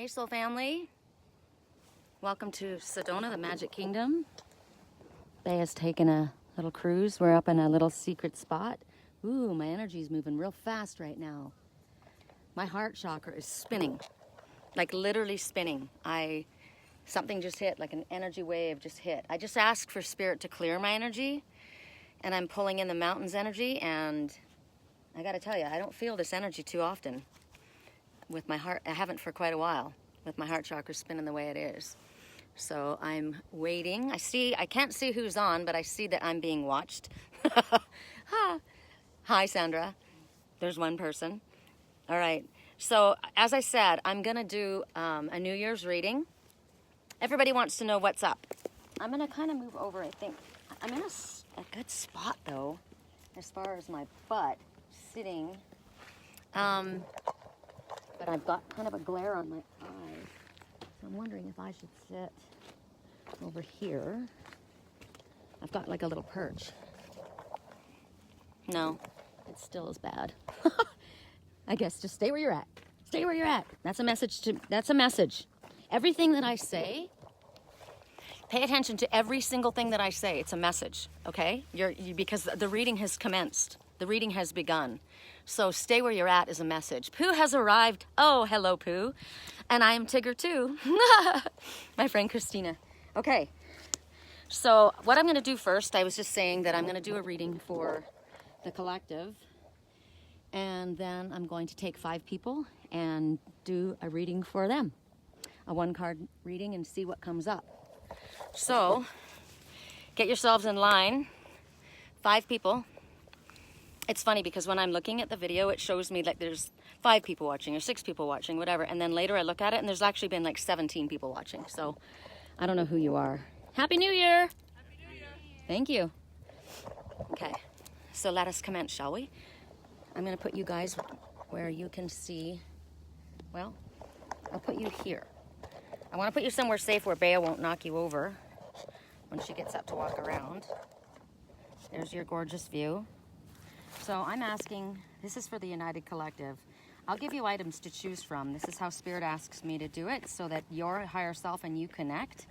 Hey soul family, welcome to Sedona, the Magic Kingdom. Bay has taken a little cruise. We're up in a little secret spot. Ooh, my energy's moving real fast right now. My heart chakra is spinning, like literally spinning. Something just hit, like an energy wave just hit. I just asked for spirit to clear my energy, and I'm pulling in the mountains energy, and I gotta tell you, I don't feel this energy too often. With my heart, I haven't for quite a while, with my heart chakra spinning the way it is. So I'm waiting. I can't see who's on, but I see that I'm being watched. Hi, Sandra. There's one person. All right. So as I said, I'm gonna do a New Year's reading. Everybody wants to know what's up. I'm gonna kind of move over, I think. I'm in a good spot though, as far as my butt sitting. But I've got kind of a glare on my eye. So I'm wondering if I should sit over here. I've got like a little perch. No, it still is bad. I guess just stay where you're at. Stay where you're at. That's a message. Everything that I say, pay attention to every single thing that I say. It's a message, okay? Because the reading has commenced. The reading has begun. So stay where you're at is a message. Pooh has arrived. Oh, hello, Pooh. And I am Tigger too. My friend Christina. Okay. So what I'm going to do first, I was just saying that I'm going to do a reading for the collective. And then I'm going to take 5 people and do a reading for them. A 1-card reading and see what comes up. So get yourselves in line. 5 people. It's funny because when I'm looking at the video, it shows me like there's 5 people watching or 6 people watching, whatever. And then later I look at it and there's actually been like 17 people watching. So I don't know who you are. Happy New Year. Happy New Year. Thank you. Okay. So let us commence, shall we? I'm going to put you guys where you can see. Well, I'll put you here. I want to put you somewhere safe where Bea won't knock you over when she gets up to walk around. There's your gorgeous view. So I'm asking, this is for the United Collective. I'll give you items to choose from. This is how Spirit asks me to do it so that your higher self and you connect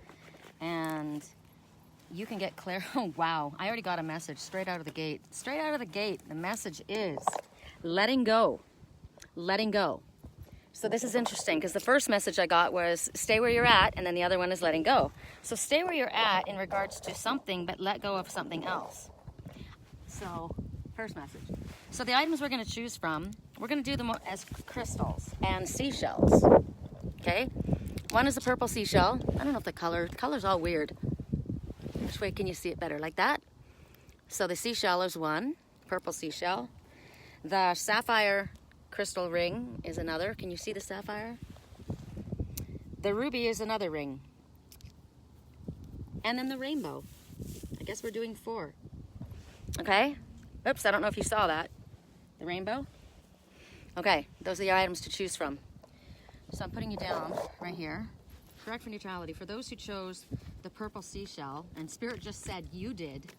and you can get clear. Oh, wow. I already got a message straight out of the gate. Straight out of the gate, the message is letting go. Letting go. So this is interesting because the first message I got was stay where you're at, and then the other one is letting go. So stay where you're at in regards to something, but let go of something else. So first message. So the items we're going to choose from, we're going to do them as crystals and seashells. Okay? One is a purple seashell. I don't know if the color's all weird. Which way can you see it better? Like that? So the seashell is one, purple seashell. The sapphire crystal ring is another. Can you see the sapphire? The ruby is another ring. And then the rainbow. I guess we're doing 4. Okay? Oops, I don't know if you saw that. The rainbow? Okay, those are the items to choose from. So I'm putting you down right here. Correct for neutrality. For those who chose the purple seashell, and Spirit just said you did.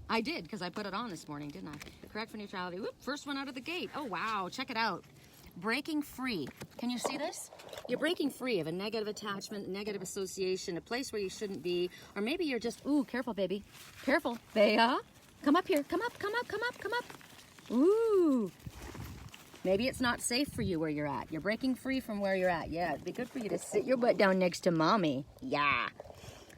I did, because I put it on this morning, didn't I? Correct for neutrality. Whoop, first one out of the gate. Oh, wow. Check it out. Breaking free. Can you see this? You're breaking free of a negative attachment, negative association, a place where you shouldn't be. Or maybe you're just, ooh, careful, baby. Careful. Bea. Come up here. Come up, come up, come up, come up. Ooh. Maybe it's not safe for you where you're at. You're breaking free from where you're at. Yeah, it'd be good for you to sit your butt down next to mommy. Yeah.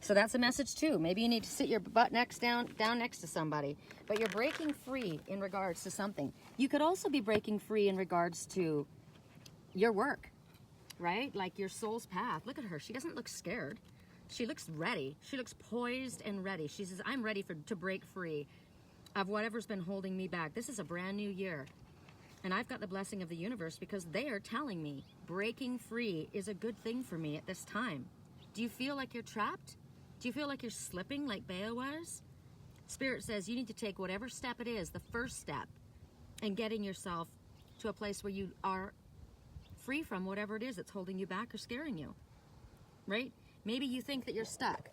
So that's a message too. Maybe you need to sit your butt down next to somebody. But you're breaking free in regards to something. You could also be breaking free in regards to your work, right? Like your soul's path. Look at her. She doesn't look scared. She looks ready. She looks poised and ready. She says, I'm ready to break free of whatever's been holding me back. This is a brand new year. And I've got the blessing of the universe because they are telling me breaking free is a good thing for me at this time. Do you feel like you're trapped? Do you feel like you're slipping like Bea was? Spirit says you need to take whatever step it is, the first step, in getting yourself to a place where you are free from whatever it is that's holding you back or scaring you, right? Maybe you think that you're stuck.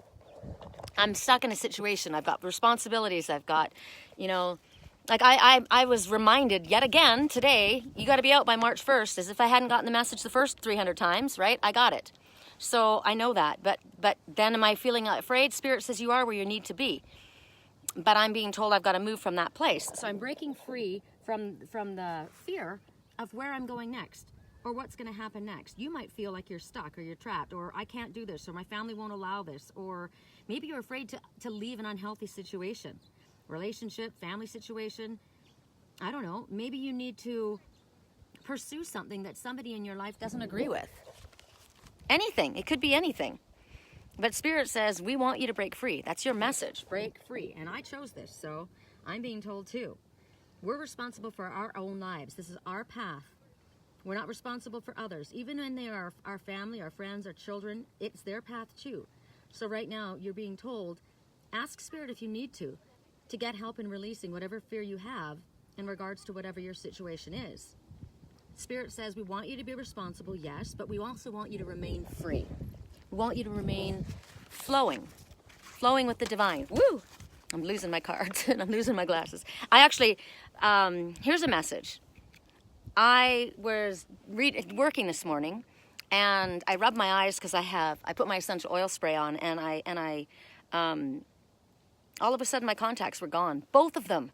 I'm stuck in a situation. I've got responsibilities. I've got, Like I was reminded yet again today, you got to be out by March 1st, as if I hadn't gotten the message the first 300 times, right? I got it. So I know that, but then am I feeling afraid? Spirit says you are where you need to be. But I'm being told I've got to move from that place. So I'm breaking free from the fear of where I'm going next or what's going to happen next. You might feel like you're stuck or you're trapped or I can't do this or my family won't allow this, or maybe you're afraid to leave an unhealthy situation, relationship, family situation. I don't know. Maybe you need to pursue something that somebody in your life doesn't agree with. Anything. It could be anything. But Spirit says, we want you to break free. That's your message. Break free. And I chose this, so I'm being told too. We're responsible for our own lives. This is our path. We're not responsible for others. Even when they are our family, our friends, our children, it's their path too. So right now, you're being told, ask Spirit if you need to get help in releasing whatever fear you have in regards to whatever your situation is. Spirit says we want you to be responsible, yes, but we also want you to remain free. We want you to remain flowing with the divine. Woo! I'm losing my cards and I'm losing my glasses. I actually, here's a message. I was working this morning and I rubbed my eyes because I put my essential oil spray on and I all of a sudden my contacts were gone. Both of them.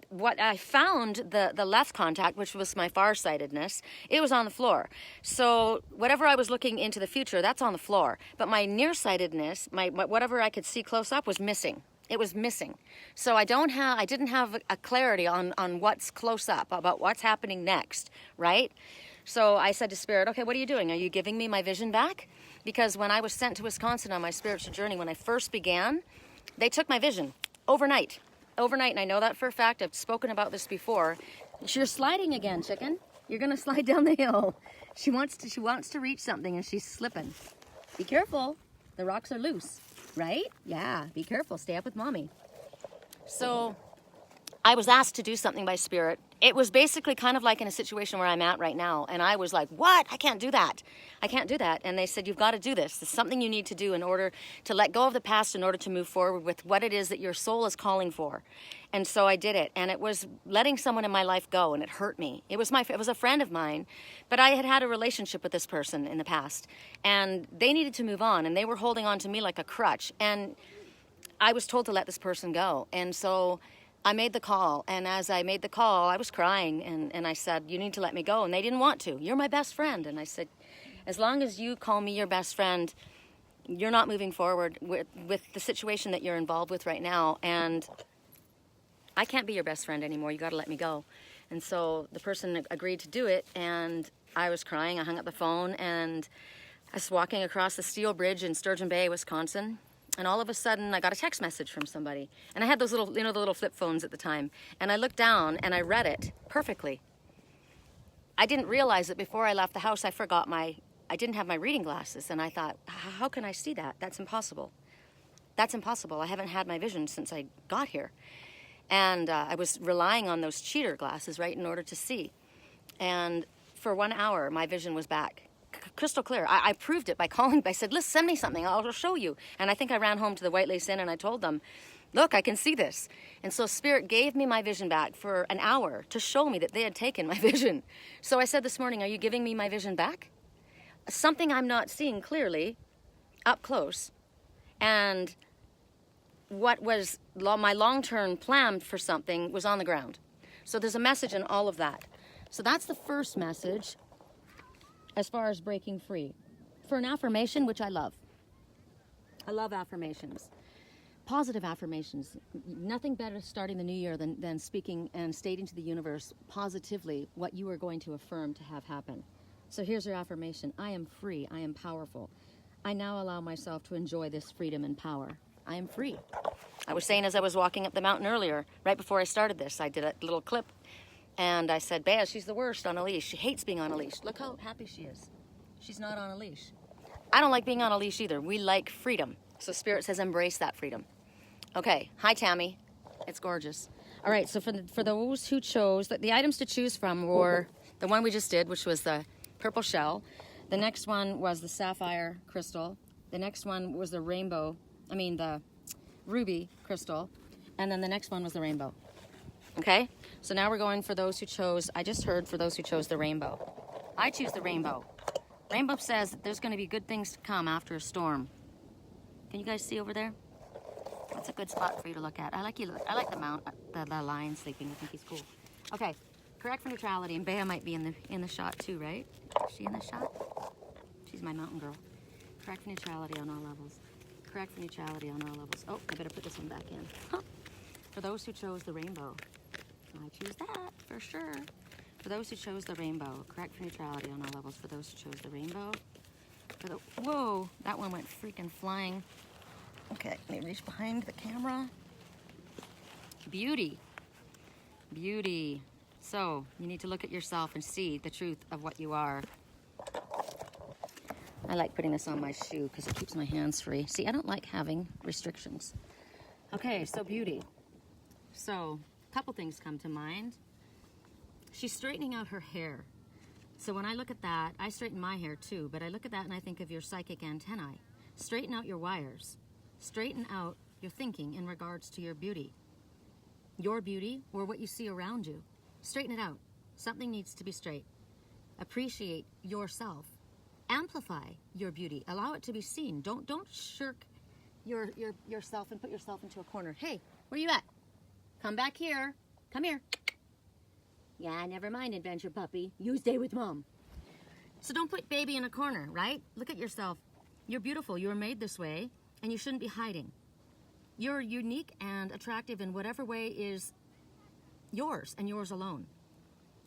What I found, the left contact, which was my farsightedness, it was on the floor. So whatever I was looking into the future, that's on the floor. But my nearsightedness, my whatever I could see close up was missing. It was missing. So I didn't have a clarity on what's close up, about what's happening next, right? So I said to Spirit, okay, what are you doing? Are you giving me my vision back? Because when I was sent to Wisconsin on my spiritual journey, when I first began, they took my vision overnight, and I know that for a fact. I've spoken about this before. You're sliding again, chicken. You're gonna slide down the hill. She wants to reach something and she's slipping. Be careful. The rocks are loose, right? Yeah, be careful. Stay up with mommy. So I was asked to do something by Spirit. It was basically kind of like in a situation where I'm at right now. And I was like, what? I can't do that. And they said, you've got to do this. It's something you need to do in order to let go of the past, in order to move forward with what it is that your soul is calling for. And so I did it. And it was letting someone in my life go, and it hurt me. It was a friend of mine, but I had a relationship with this person in the past. And they needed to move on, and they were holding on to me like a crutch. And I was told to let this person go. And so I made the call, and as I made the call, I was crying, and I said, you need to let me go, and they didn't want to. You're my best friend. And I said, as long as you call me your best friend, you're not moving forward with the situation that you're involved with right now, and I can't be your best friend anymore. You got to let me go. And so the person agreed to do it, and I was crying. I hung up the phone, and I was walking across the steel bridge in Sturgeon Bay, Wisconsin. And all of a sudden, I got a text message from somebody. And I had those little, the little flip phones at the time. And I looked down and I read it perfectly. I didn't realize that before I left the house, I didn't have my reading glasses. And I thought, how can I see that? That's impossible. That's impossible. I haven't had my vision since I got here. And I was relying on those cheater glasses, right, in order to see. And for 1 hour, my vision was back. Crystal clear. I proved it by calling. I said, listen, send me something. I'll show you. And I think I ran home to the White Lace Inn and I told them, look, I can see this. And so Spirit gave me my vision back for an hour to show me that they had taken my vision. So I said this morning, are you giving me my vision back? Something I'm not seeing clearly up close. And what was my long-term plan for something was on the ground. So there's a message in all of that. So that's the first message. As far as breaking free. For an affirmation, which I love. I love affirmations. Positive affirmations. Nothing better starting the new year than speaking and stating to the universe positively what you are going to affirm to have happen. So here's your affirmation. I am free. I am powerful. I now allow myself to enjoy this freedom and power. I am free. I was saying as I was walking up the mountain earlier, right before I started this, I did a little clip. And I said, Bea, she's the worst on a leash. She hates being on a leash. Look how happy she is. She's not on a leash. I don't like being on a leash either. We like freedom. So Spirit says embrace that freedom. Okay. Hi, Tammy. It's gorgeous. All right. So for those who chose, the items to choose from were the one we just did, which was the purple shell. The next one was the sapphire crystal. The next one was the the ruby crystal. And then the next one was the rainbow. Okay? So now we're going for those who chose, I just heard for those who chose the rainbow. I choose the rainbow. Rainbow says that there's going to be good things to come after a storm. Can you guys see over there? That's a good spot for you to look at. I like the lion sleeping. I think he's cool. Okay, correct for neutrality, and Bea might be in the shot too, right? Is she in the shot? She's my mountain girl. Correct for neutrality on all levels. Correct for neutrality on all levels. Oh, I better put this one back in. Huh. For those who chose the rainbow, I choose that for sure. For those who chose the rainbow, correct for neutrality on all levels. For those who chose the rainbow. Whoa, that one went freaking flying. Okay, let me reach behind the camera. Beauty. Beauty. So, you need to look at yourself and see the truth of what you are. I like putting this on my shoe because it keeps my hands free. See, I don't like having restrictions. Okay, so beauty. So, a couple things come to mind. She's straightening out her hair. So when I look at that, I straighten my hair too, but I look at that and I think of your psychic antennae. Straighten out your wires. Straighten out your thinking in regards to your beauty. Your beauty or what you see around you. Straighten it out. Something needs to be straight. Appreciate yourself. Amplify your beauty. Allow it to be seen. Don't shirk yourself and put yourself into a corner. Hey, where you at? Come back here. Come here. Yeah, never mind, adventure puppy. You stay with mom. So don't put baby in a corner, right? Look at yourself. You're beautiful. You were made this way, and you shouldn't be hiding. You're unique and attractive in whatever way is yours and yours alone.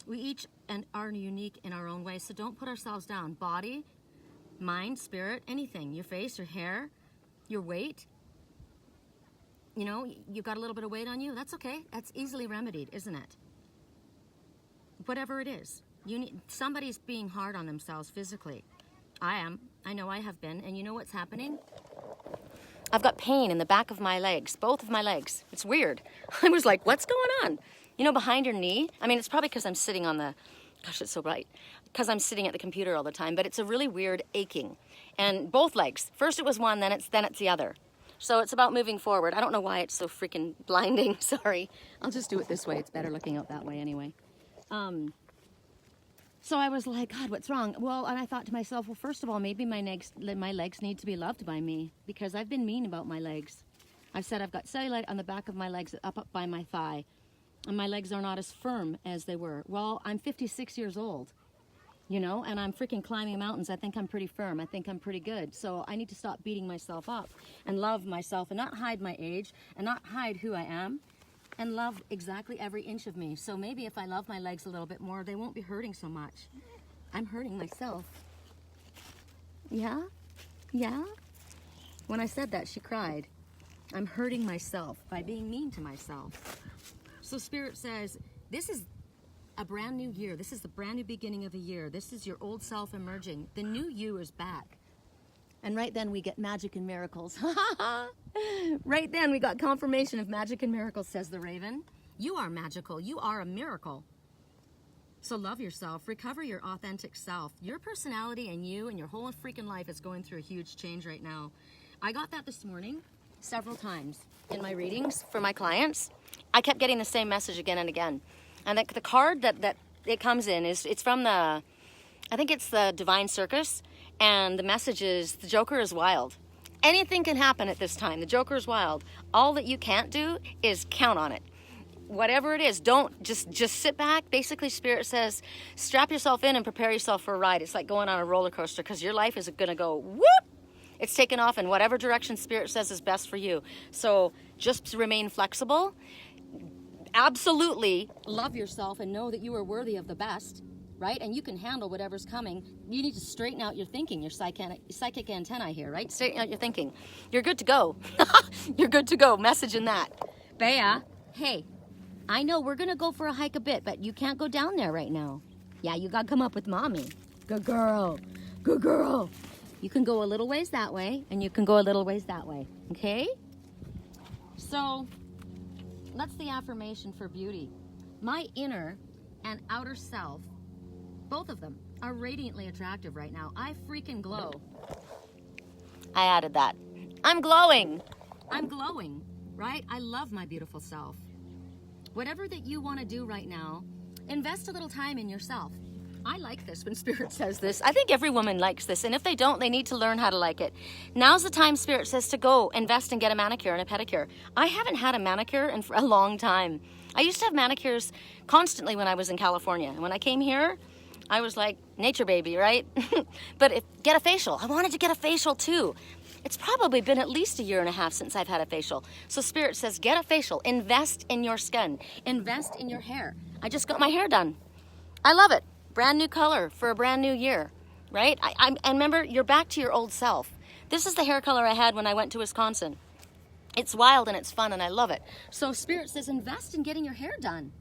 We each are unique in our own way, so don't put ourselves down. Body, mind, spirit, anything. Your face, your hair, your weight. You know, you've got a little bit of weight on you. That's okay. That's easily remedied, isn't it? Whatever it is, somebody's being hard on themselves physically. I am. I know I have been. And you know what's happening? I've got pain in the back of my legs, both of my legs. It's weird. I was like, what's going on? You know, behind your knee? I mean, it's probably because I'm sitting on the, gosh, it's so bright. Because I'm sitting at the computer all the time, but it's a really weird aching. And both legs. First it was one, then it's the other. So it's about moving forward. I don't know why it's so freaking blinding. Sorry. I'll just do it this way. It's better looking out that way anyway. So I was like, God, what's wrong? Well, and I thought to myself, well, first of all, maybe my legs need to be loved by me because I've been mean about my legs. I've said I've got cellulite on the back of my legs up by my thigh, and my legs are not as firm as they were. Well, I'm 56 years old, you know, and I'm freaking climbing mountains. I think I'm pretty firm. I think I'm pretty good. So I need to stop beating myself up and love myself and not hide my age and not hide who I am. And love exactly every inch of me. So maybe if I love my legs a little bit more, they won't be hurting so much. I'm hurting myself. Yeah? Yeah? When I said that, she cried. I'm hurting myself by being mean to myself. So Spirit says, this is a brand new year. This is the brand new beginning of a year. This is your old self emerging. The new you is back. And right then we get magic and miracles. Right then we got confirmation of magic and miracles, says the Raven. You are magical. You are a miracle. So love yourself. Recover your authentic self. Your personality and you and your whole freaking life is going through a huge change right now. I got that this morning several times in my readings for my clients. I kept getting the same message again and again. And the card that it comes in it's from I think it's the Divine Circus. And the message is, the Joker is wild. Anything can happen at this time. The Joker is wild. All that you can't do is count on it. Whatever it is, don't just sit back. Basically, Spirit says, strap yourself in and prepare yourself for a ride. It's like going on a roller coaster because your life is going to go whoop. It's taken off in whatever direction Spirit says is best for you. So just remain flexible. Absolutely love yourself and know that you are worthy of the best. Right? And you can handle whatever's coming. You need to straighten out your thinking, your psychic antennae here, right? Straighten out your thinking. You're good to go. You're good to go. Message in that. Bea, hey, I know we're going to go for a hike a bit, but you can't go down there right now. Yeah, you got to come up with mommy. Good girl. Good girl. You can go a little ways that way, and you can go a little ways that way. Okay? So, that's the affirmation for beauty. My inner and outer self, both of them, are radiantly attractive right now. I freaking glow. I added that. I'm glowing. I'm glowing, right? I love my beautiful self. Whatever that you want to do right now, invest a little time in yourself. I like this when Spirit says this. I think every woman likes this, and if they don't, they need to learn how to like it. Now's the time, Spirit says, to go invest and get a manicure and a pedicure. I haven't had a manicure in a long time. I used to have manicures constantly when I was in California. And when I came here, I was like nature baby, right? But get a facial. I wanted to get a facial too. It's probably been at least a year and a half since I've had a facial. So Spirit says, get a facial. Invest in your skin. Invest in your hair. I just got my hair done. I love it. Brand new color for a brand new year, right? And remember, you're back to your old self. This is the hair color I had when I went to Wisconsin. It's wild and it's fun and I love it. So Spirit says, invest in getting your hair done.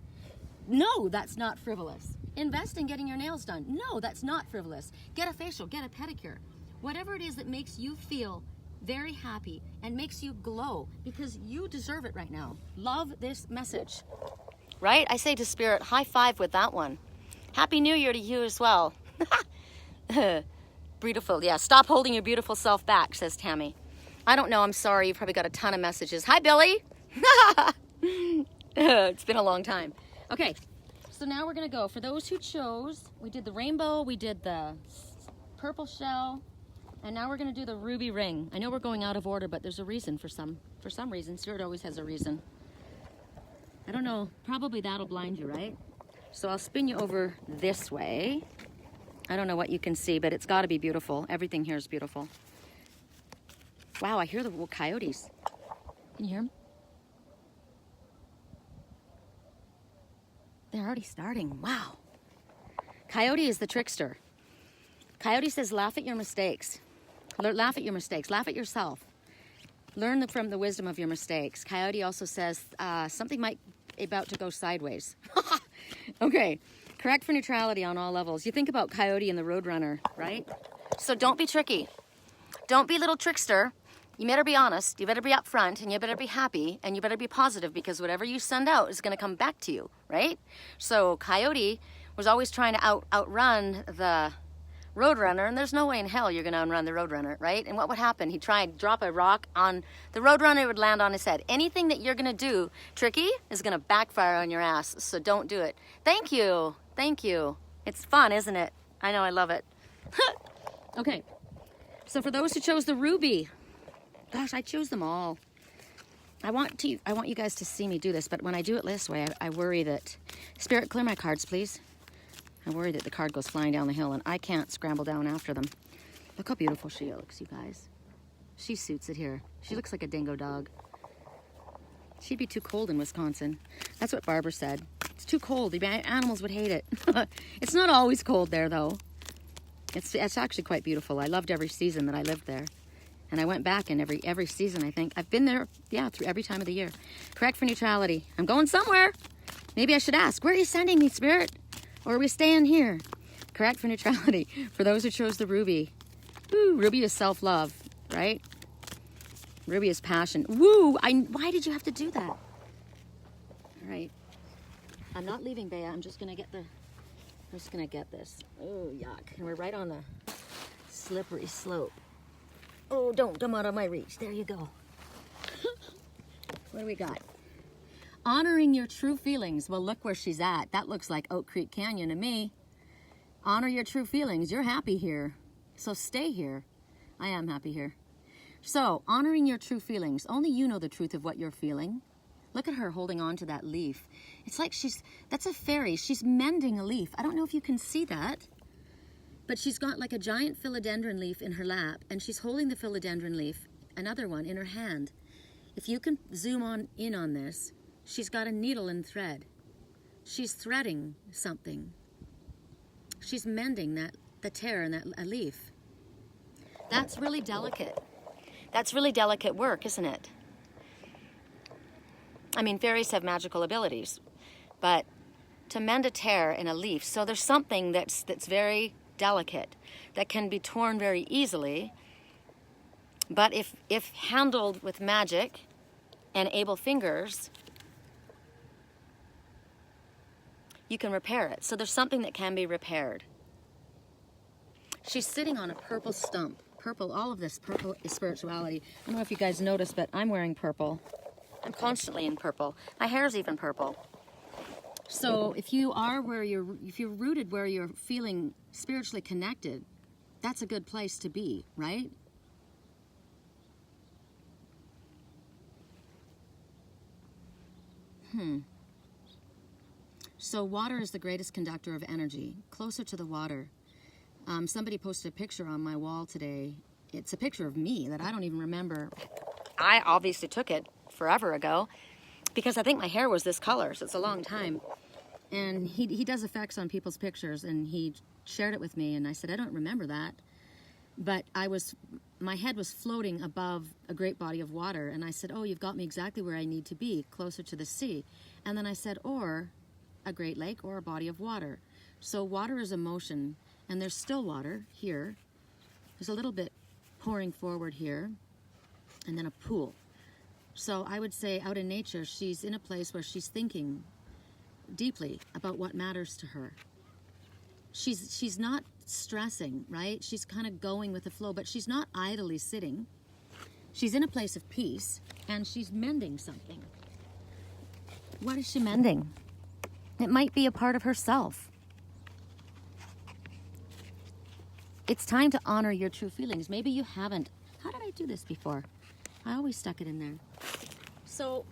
No, that's not frivolous. Invest in getting your nails done. No, that's not frivolous. Get a facial, get a pedicure. Whatever it is that makes you feel very happy and makes you glow, because you deserve it right now. Love this message, right? I say to Spirit, high five with that one. Happy New Year to you as well. Beautiful, yeah. Stop holding your beautiful self back, says Tammy. I don't know, I'm sorry. You've probably got a ton of messages. Hi, Billy. It's been a long time. Okay, so now we're going to go. For those who chose, we did the rainbow, we did the purple shell, and now we're going to do the ruby ring. I know we're going out of order, but there's a reason for some reason. Spirit always has a reason. I don't know. Probably that'll blind you, right? So I'll spin you over this way. I don't know what you can see, but it's got to be beautiful. Everything here is beautiful. Wow, I hear the coyotes. Can you hear them? They're already starting. Wow. Coyote is the trickster. Coyote says, laugh at your mistakes. Laugh at your mistakes. Laugh at yourself. Learn from the wisdom of your mistakes. Coyote also says, something might be about to go sideways. Okay, correct for neutrality on all levels. You think about Coyote and the Roadrunner, right? So don't be tricky. Don't be a little trickster. You better be honest, you better be upfront, and you better be happy, and you better be positive, because whatever you send out is going to come back to you, right? So Coyote was always trying to outrun the Roadrunner, and there's no way in hell you're going to outrun the Roadrunner, right? And what would happen? He'd try and drop a rock on the Roadrunner, it would land on his head. Anything that you're going to do tricky is going to backfire on your ass, so don't do it. Thank you. Thank you. It's fun, isn't it? I know, I love it. Okay, so for those who chose the ruby, gosh, I chose them all. I want you guys to see me do this, but when I do it this way, I worry that... Spirit, clear my cards, please. I worry that the card goes flying down the hill and I can't scramble down after them. Look how beautiful she looks, you guys. She suits it here. She looks like a dingo dog. She'd be too cold in Wisconsin. That's what Barbara said. It's too cold. The animals would hate it. It's not always cold there, though. It's actually quite beautiful. I loved every season that I lived there. And I went back in every season, I think. I've been there, yeah, through every time of the year. Correct for neutrality. I'm going somewhere. Maybe I should ask, where are you sending me, Spirit? Or are we staying here? Correct for neutrality. For those who chose the ruby. Woo, ruby is self-love, right? Ruby is passion. Woo, why did you have to do that? All right. I'm not leaving, Bea. I'm just going to get this. Oh, yuck. And we're right on the slippery slope. Oh, don't come out of my reach. There you go. What do we got? Honoring your true feelings. Well, look where she's at. That looks like Oak Creek Canyon to me. Honor your true feelings. You're happy here. So stay here. I am happy here. So, honoring your true feelings. Only you know the truth of what you're feeling. Look at her holding on to that leaf. It's like that's a fairy. She's mending a leaf. I don't know if you can see that. But she's got like a giant philodendron leaf in her lap. And she's holding the philodendron leaf, another one, in her hand. If you can zoom in on this, she's got a needle and thread. She's threading something. She's mending the tear in that leaf. That's really delicate. That's really delicate work, isn't it? I mean, fairies have magical abilities, but to mend a tear in a leaf, so there's something that's very delicate, that can be torn very easily, but if handled with magic and able fingers, you can repair it. So there's something that can be repaired. She's sitting on a purple stump. Purple, all of this purple is spirituality. I don't know if you guys noticed, but I'm wearing purple. I'm constantly in purple. My hair's even purple. So if you're rooted where you're feeling spiritually connected, that's a good place to be, right? So water is the greatest conductor of energy. Closer to the water. Somebody posted a picture on my wall today. It's a picture of me that I don't even remember. I obviously took it forever ago because I think my hair was this color, so it's a long time. And he does effects on people's pictures, and he shared it with me, and I said, I don't remember that. But my head was floating above a great body of water, and I said, oh, you've got me exactly where I need to be, closer to the sea. And then I said, or a great lake or a body of water. So water is emotion, and there's still water here. There's a little bit pouring forward here, and then a pool. So I would say out in nature, she's in a place where she's thinking deeply about what matters to her. She's not stressing, right? She's kind of going with the flow, but she's not idly sitting. She's in a place of peace, and she's mending something. What is she mending? It might be a part of herself. It's time to honor your true feelings. Maybe you haven't. How did I do this before? I always stuck it in there. So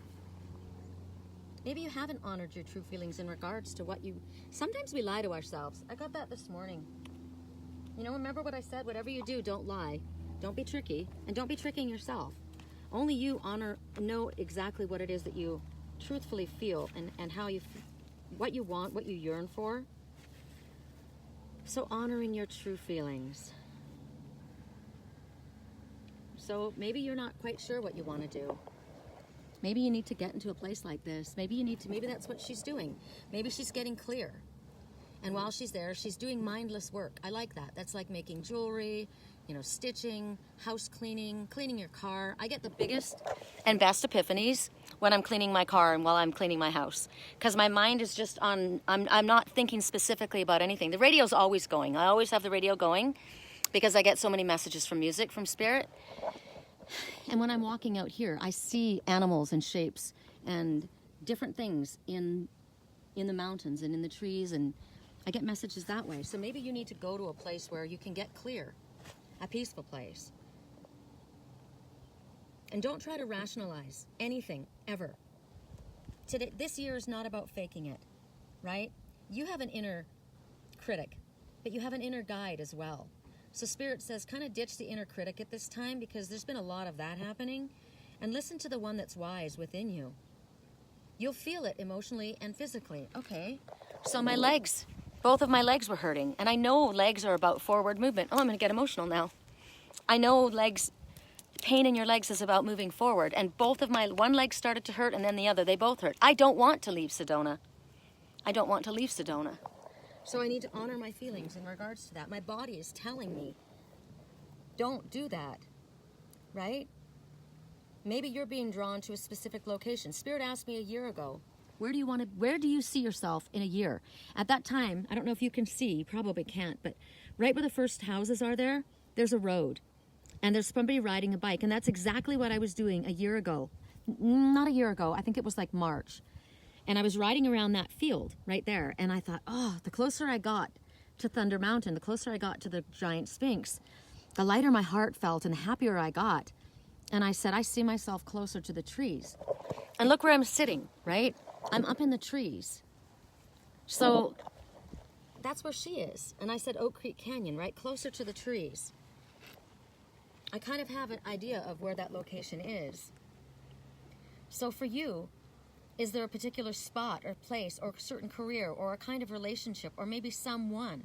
maybe you haven't honored your true feelings in regards to what you... Sometimes we lie to ourselves. I got that this morning. You know, remember what I said? Whatever you do, don't lie. Don't be tricky. And don't be tricking yourself. Only you know exactly what it is that you truthfully feel and how you... what you want, what you yearn for. So honoring your true feelings. So maybe you're not quite sure what you want to do. Maybe you need to get into a place like this. Maybe that's what she's doing. Maybe she's getting clear. And while she's there, she's doing mindless work. I like that. That's like making jewelry, stitching, house cleaning, cleaning your car. I get the biggest and best epiphanies when I'm cleaning my car and while I'm cleaning my house. Because my mind is just on, I'm not thinking specifically about anything. The radio's always going. I always have the radio going because I get so many messages from music, from spirit. And when I'm walking out here, I see animals and shapes and different things in the mountains and in the trees, and I get messages that way. So maybe you need to go to a place where you can get clear, a peaceful place. And don't try to rationalize anything, ever. This year is not about faking it, right? You have an inner critic, but you have an inner guide as well. So Spirit says kind of ditch the inner critic at this time because there's been a lot of that happening, and listen to the one that's wise within you. You'll feel it emotionally and physically. Okay, so my legs, both of my legs were hurting, and I know legs are about forward movement. Oh, I'm going to get emotional now. I know pain in your legs is about moving forward, and one leg started to hurt and then the other, they both hurt. I don't want to leave Sedona. So I need to honor my feelings in regards to that. My body is telling me, don't do that, right? Maybe you're being drawn to a specific location. Spirit asked me a year ago, where do you see yourself in a year? At that time, I don't know if you can see, you probably can't, but right where the first houses are there's a road. And there's somebody riding a bike, and that's exactly what I was doing a year ago. Not a year ago, I think it was like March. And I was riding around that field right there, and I thought, oh, the closer I got to Thunder Mountain, the closer I got to the giant Sphinx, the lighter my heart felt and the happier I got. And I said, I see myself closer to the trees. And look where I'm sitting, right? I'm up in the trees. So that's where she is. And I said Oak Creek Canyon, right? Closer to the trees. I kind of have an idea of where that location is. So for you, is there a particular spot or place or a certain career or a kind of relationship or maybe someone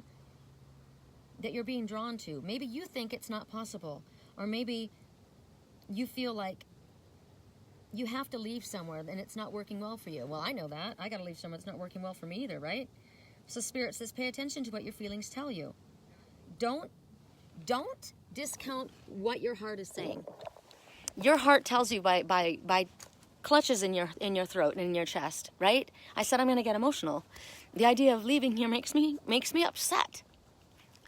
that you're being drawn to? Maybe you think it's not possible, or maybe you feel like you have to leave somewhere and it's not working well for you. Well, I know that. I got to leave somewhere that's not working well for me either, right? So Spirit says pay attention to what your feelings tell you. Don't discount what your heart is saying. Your heart tells you by clutches in your throat and in your chest, right? I said I'm going to get emotional. The idea of leaving here makes me upset.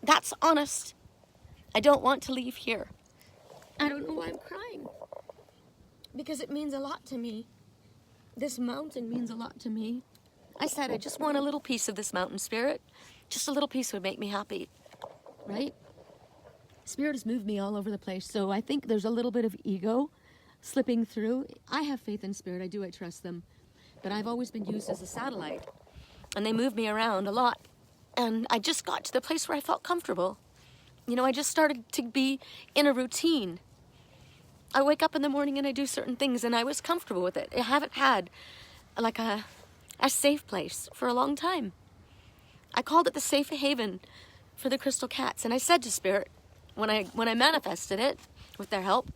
That's honest. I don't want to leave here. I don't know why I'm crying. Because it means a lot to me. This mountain means a lot to me. I said, I just want a little piece of this mountain, Spirit. Just a little piece would make me happy, right? Spirit has moved me all over the place, so I think there's a little bit of ego slipping through. I have faith in Spirit, I trust them, but I've always been used as a satellite, and they move me around a lot, and I just got to the place where I felt comfortable. You know, I just started to be in a routine. I wake up in the morning and I do certain things, and I was comfortable with it. I haven't had like a safe place for a long time. I called it the safe haven for the crystal cats, and I said to Spirit, when I manifested it with their help,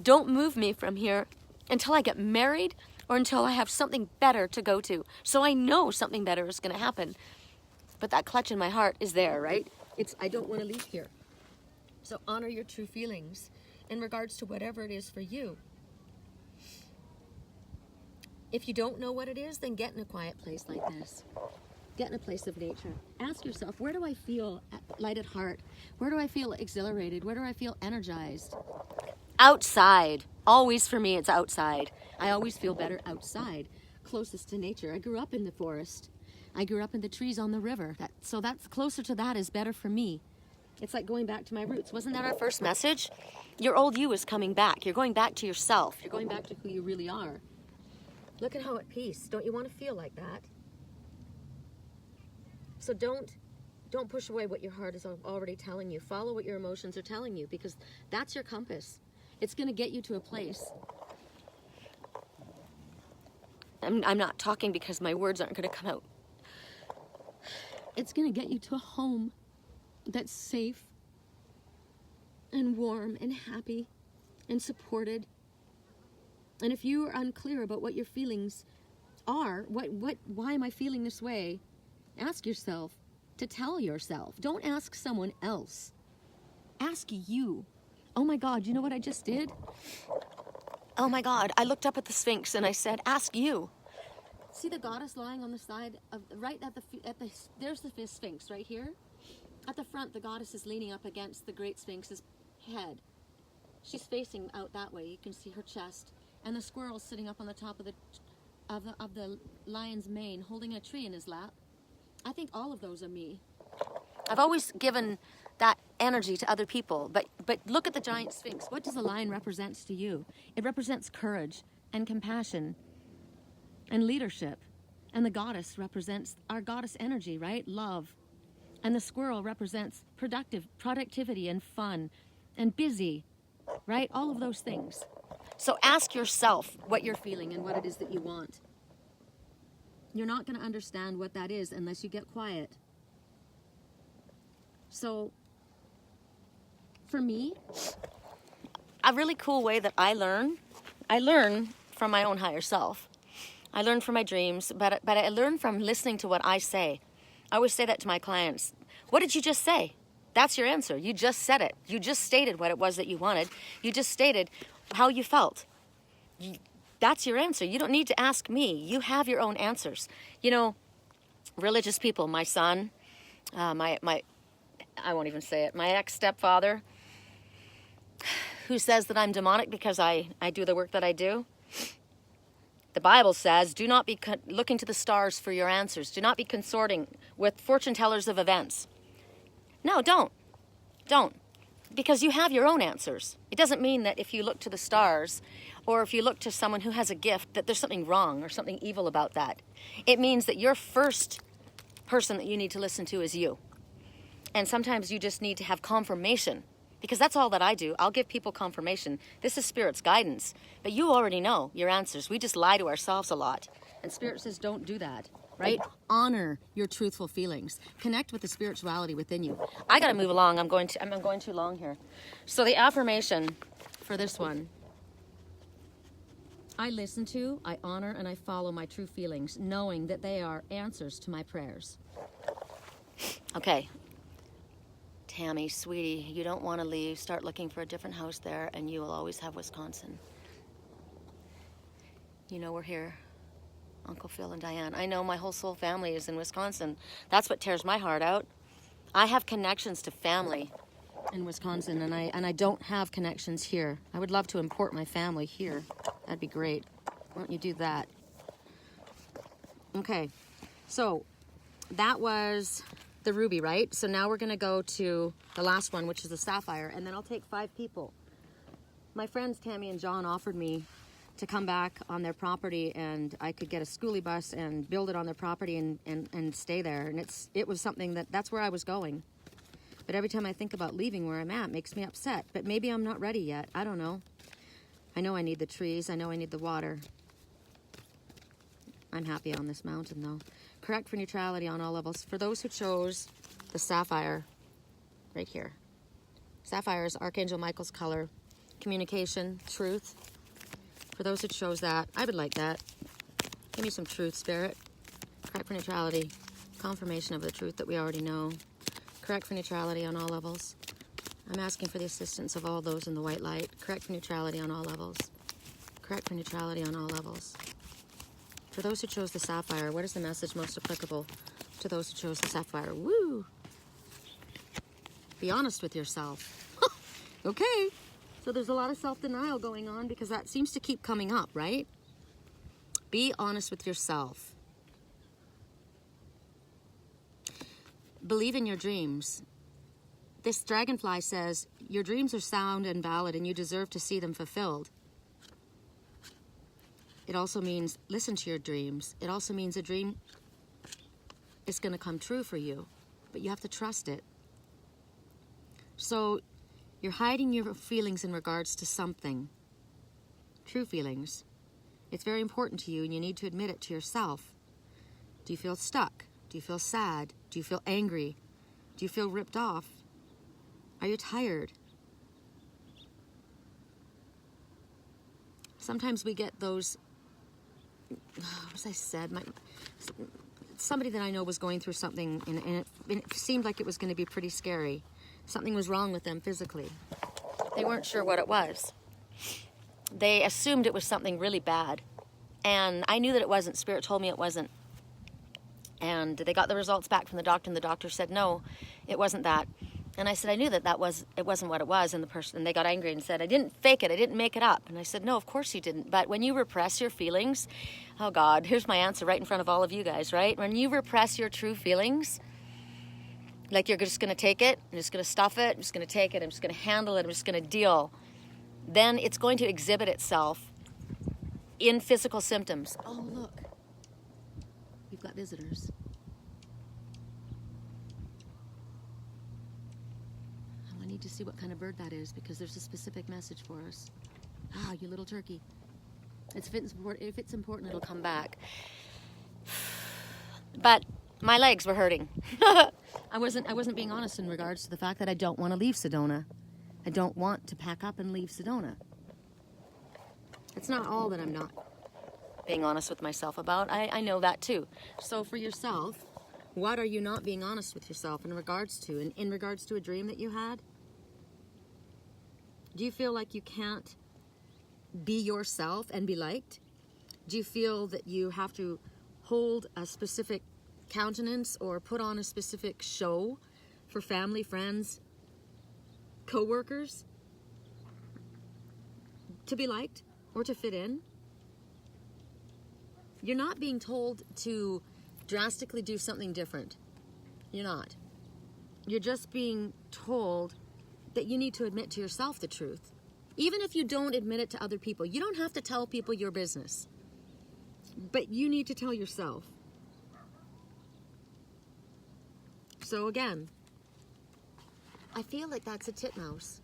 don't move me from here until I get married or until I have something better to go to. So I know something better is going to happen. But that clutch in my heart is there, right? I don't want to leave here. So honor your true feelings in regards to whatever it is for you. If you don't know what it is, then get in a quiet place like this. Get in a place of nature. Ask yourself, where do I feel light at heart? Where do I feel exhilarated? Where do I feel energized? Outside. Always for me, it's outside. I always feel better outside, closest to nature. I grew up in the forest. I grew up in the trees on the river. So that's closer to that is better for me. It's like going back to my roots. Wasn't that our first message? Your old you is coming back. You're going back to yourself. You're going back to who you really are. Look at how at peace. Don't you want to feel like that? So don't push away what your heart is already telling you. Follow what your emotions are telling you, because that's your compass. It's going to get you to a place. I'm not talking because my words aren't going to come out. It's going to get you to a home that's safe and warm and happy and supported. And if you are unclear about what your feelings are, why am I feeling this way? Ask yourself to tell yourself. Don't ask someone else. Ask you. Oh my God, you know what I just did? Oh my God, I looked up at the Sphinx and I said, ask you. See the goddess lying on the side of, right at the there's the Sphinx right here. At the front, the goddess is leaning up against the Great Sphinx's head. She's facing out that way. You can see her chest. And the squirrel's sitting up on the top of the lion's mane, holding a tree in his lap. I think all of those are me. I've always given that energy to other people, but look at the giant Sphinx. What does the lion represent to you? It represents courage and compassion and leadership. And the goddess represents our goddess energy, right? Love. And the squirrel represents productivity and fun and busy, right? All of those things. So ask yourself what you're feeling and what it is that you want. You're not going to understand what that is unless you get quiet. So, for me, a really cool way that I learn from my own higher self. I learn from my dreams, but I learn from listening to what I say. I always say that to my clients. What did you just say? That's your answer. You just said it. You just stated what it was that you wanted. You just stated how you felt. That's your answer. You don't need to ask me. You have your own answers. You know, religious people, my son, I won't even say it, my ex-stepfather, who says that I'm demonic because I do the work that I do. The Bible says, do not be looking to the stars for your answers. Do not be consorting with fortune tellers of events. No, don't. Don't. Because you have your own answers. It doesn't mean that if you look to the stars or if you look to someone who has a gift that there's something wrong or something evil about that. It means that your first person that you need to listen to is you. And sometimes you just need to have confirmation, because that's all that I do. I'll give people confirmation. This is Spirit's guidance. But you already know your answers. We just lie to ourselves a lot. And Spirit says don't do that, right? Honor your truthful feelings. Connect with the spirituality within you. I got to move along. I'm going too long here. So the affirmation for this one. I listen to, I honor, and I follow my true feelings, knowing that they are answers to my prayers. Okay. Tammy, sweetie, you don't want to leave. Start looking for a different house there, and you will always have Wisconsin. You know we're here. Uncle Phil and Diane. I know my whole soul family is in Wisconsin. That's what tears my heart out. I have connections to family in Wisconsin, and I don't have connections here. I would love to import my family here. That'd be great. Why don't you do that? Okay, so that was the ruby, right? So now we're gonna go to the last one, which is the sapphire, and then I'll take 5 people. My friends Tammy and John offered me to come back on their property, and I could get a schoolie bus and build it on their property and stay there. And it was something that's where I was going. But every time I think about leaving where I'm at, it makes me upset. But maybe I'm not ready yet. I don't know. I know I need the trees. I know I need the water. I'm happy on this mountain, though. Correct for neutrality on all levels. For those who chose the sapphire, right here. Sapphire is Archangel Michael's color. Communication, truth. For those who chose that, I would like that. Give me some truth, Spirit. Correct for neutrality. Confirmation of the truth that we already know. Correct for neutrality on all levels. I'm asking for the assistance of all those in the white light. Correct for neutrality on all levels. Correct for neutrality on all levels. For those who chose the sapphire, what is the message most applicable to those who chose the sapphire? Woo! Be honest with yourself. Okay. So there's a lot of self-denial going on because that seems to keep coming up, right? Be honest with yourself. Believe in your dreams. This dragonfly says, your dreams are sound and valid and you deserve to see them fulfilled. It also means listen to your dreams. It also means a dream is going to come true for you, but you have to trust it. So you're hiding your feelings in regards to something. True feelings. It's very important to you and you need to admit it to yourself. Do you feel stuck? Do you feel sad? Do you feel angry? Do you feel ripped off? Are you tired? Sometimes we get those, as I said, somebody that I know was going through something and it seemed like it was going to be pretty scary. Something was wrong with them physically. They weren't sure what it was. They assumed it was something really bad. And I knew that it wasn't. Spirit told me it wasn't. And they got the results back from the doctor, and the doctor said, no, it wasn't that. And I said, I knew that it wasn't what it was. And they got angry and said, I didn't fake it. I didn't make it up. And I said, no, of course you didn't. But when you repress your feelings, oh God, here's my answer right in front of all of you guys, right? When you repress your true feelings, like you're just going to take it, I'm just going to stuff it, I'm just going to take it, I'm just going to handle it, I'm just going to deal, then it's going to exhibit itself in physical symptoms. Oh, look. We've got visitors. Oh, I need to see what kind of bird that is because there's a specific message for us. Ah, you little turkey. If it's important, it'll come back. But my legs were hurting. I wasn't being honest in regards to the fact that I don't want to leave Sedona. I don't want to pack up and leave Sedona. It's not all that I'm not being honest with myself about. I know that too. So for yourself, what are you not being honest with yourself in regards to? In regards to a dream that you had? Do you feel like you can't be yourself and be liked? Do you feel that you have to hold a specific countenance or put on a specific show for family, friends, co-workers to be liked or to fit in? You're not being told to drastically do something different. You're not. You're just being told that you need to admit to yourself the truth. Even if you don't admit it to other people, you don't have to tell people your business. But you need to tell yourself. So again, I feel like that's a titmouse.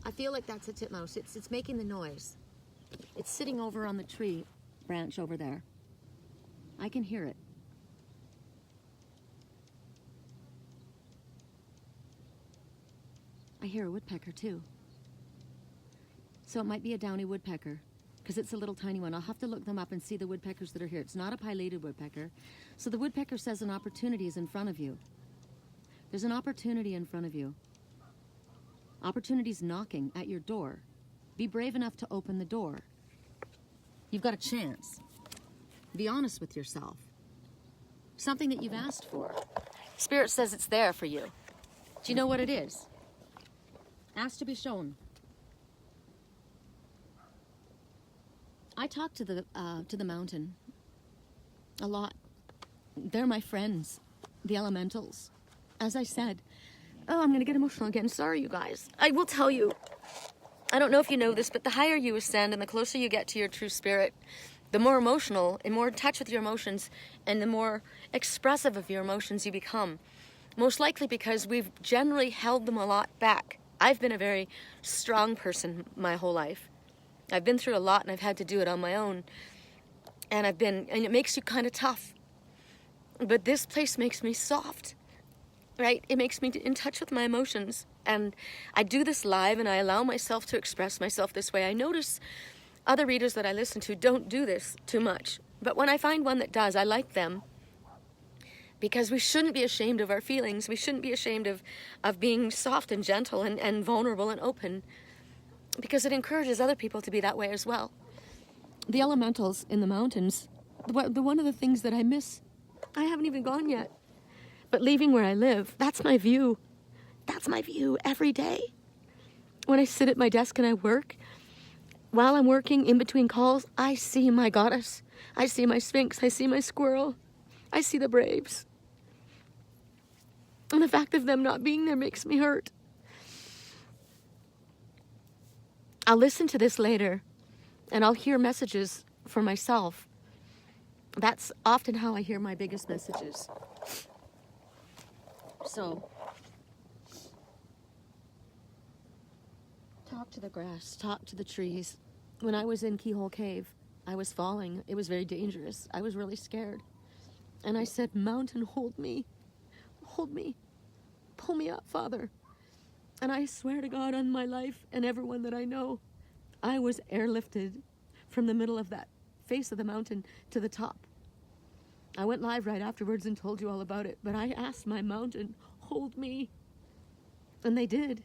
I feel like that's a titmouse. It's making the noise. It's sitting over on the tree branch over there. I can hear it. I hear a woodpecker too. So it might be a downy woodpecker because it's a little tiny one. I'll have to look them up and see the woodpeckers that are here. It's not a pileated woodpecker. So the woodpecker says an opportunity is in front of you. There's an opportunity in front of you. Opportunity's knocking at your door. Be brave enough to open the door. You've got a chance. Be honest with yourself. Something that you've asked for. Spirit says it's there for you. Do you know what it is? Ask to be shown. I talked to the mountain. a lot. They're my friends, the elementals. As I said, oh, I'm going to get emotional again. Sorry, you guys. I will tell you, I don't know if you know this, but the higher you ascend and the closer you get to your true spirit, the more emotional and more in touch with your emotions and the more expressive of your emotions you become. Most likely because we've generally held them a lot back. I've been a very strong person my whole life. I've been through a lot and I've had to do it on my own. And it makes you kind of tough. But this place makes me soft, right? It makes me in touch with my emotions. And I do this live and I allow myself to express myself this way. I notice other readers that I listen to don't do this too much. But when I find one that does, I like them. Because we shouldn't be ashamed of our feelings. We shouldn't be ashamed of being soft and gentle and vulnerable and open. Because it encourages other people to be that way as well. The elementals in the mountains, one of the things that I miss, I haven't even gone yet. But leaving where I live, that's my view. That's my view every day. When I sit at my desk and I work, while I'm working in between calls, I see my goddess. I see my sphinx. I see my squirrel. I see the braves. And the fact of them not being there makes me hurt. I'll listen to this later and I'll hear messages for myself. That's often how I hear my biggest messages. So, talk to the grass, talk to the trees. When I was in Keyhole Cave, I was falling. It was very dangerous. I was really scared. And I said, mountain, hold me. Hold me. Pull me up, Father. And I swear to God on my life and everyone that I know, I was airlifted from the middle of that face of the mountain to the top. I went live right afterwards and told you all about it, but I asked my mountain, hold me. And they did.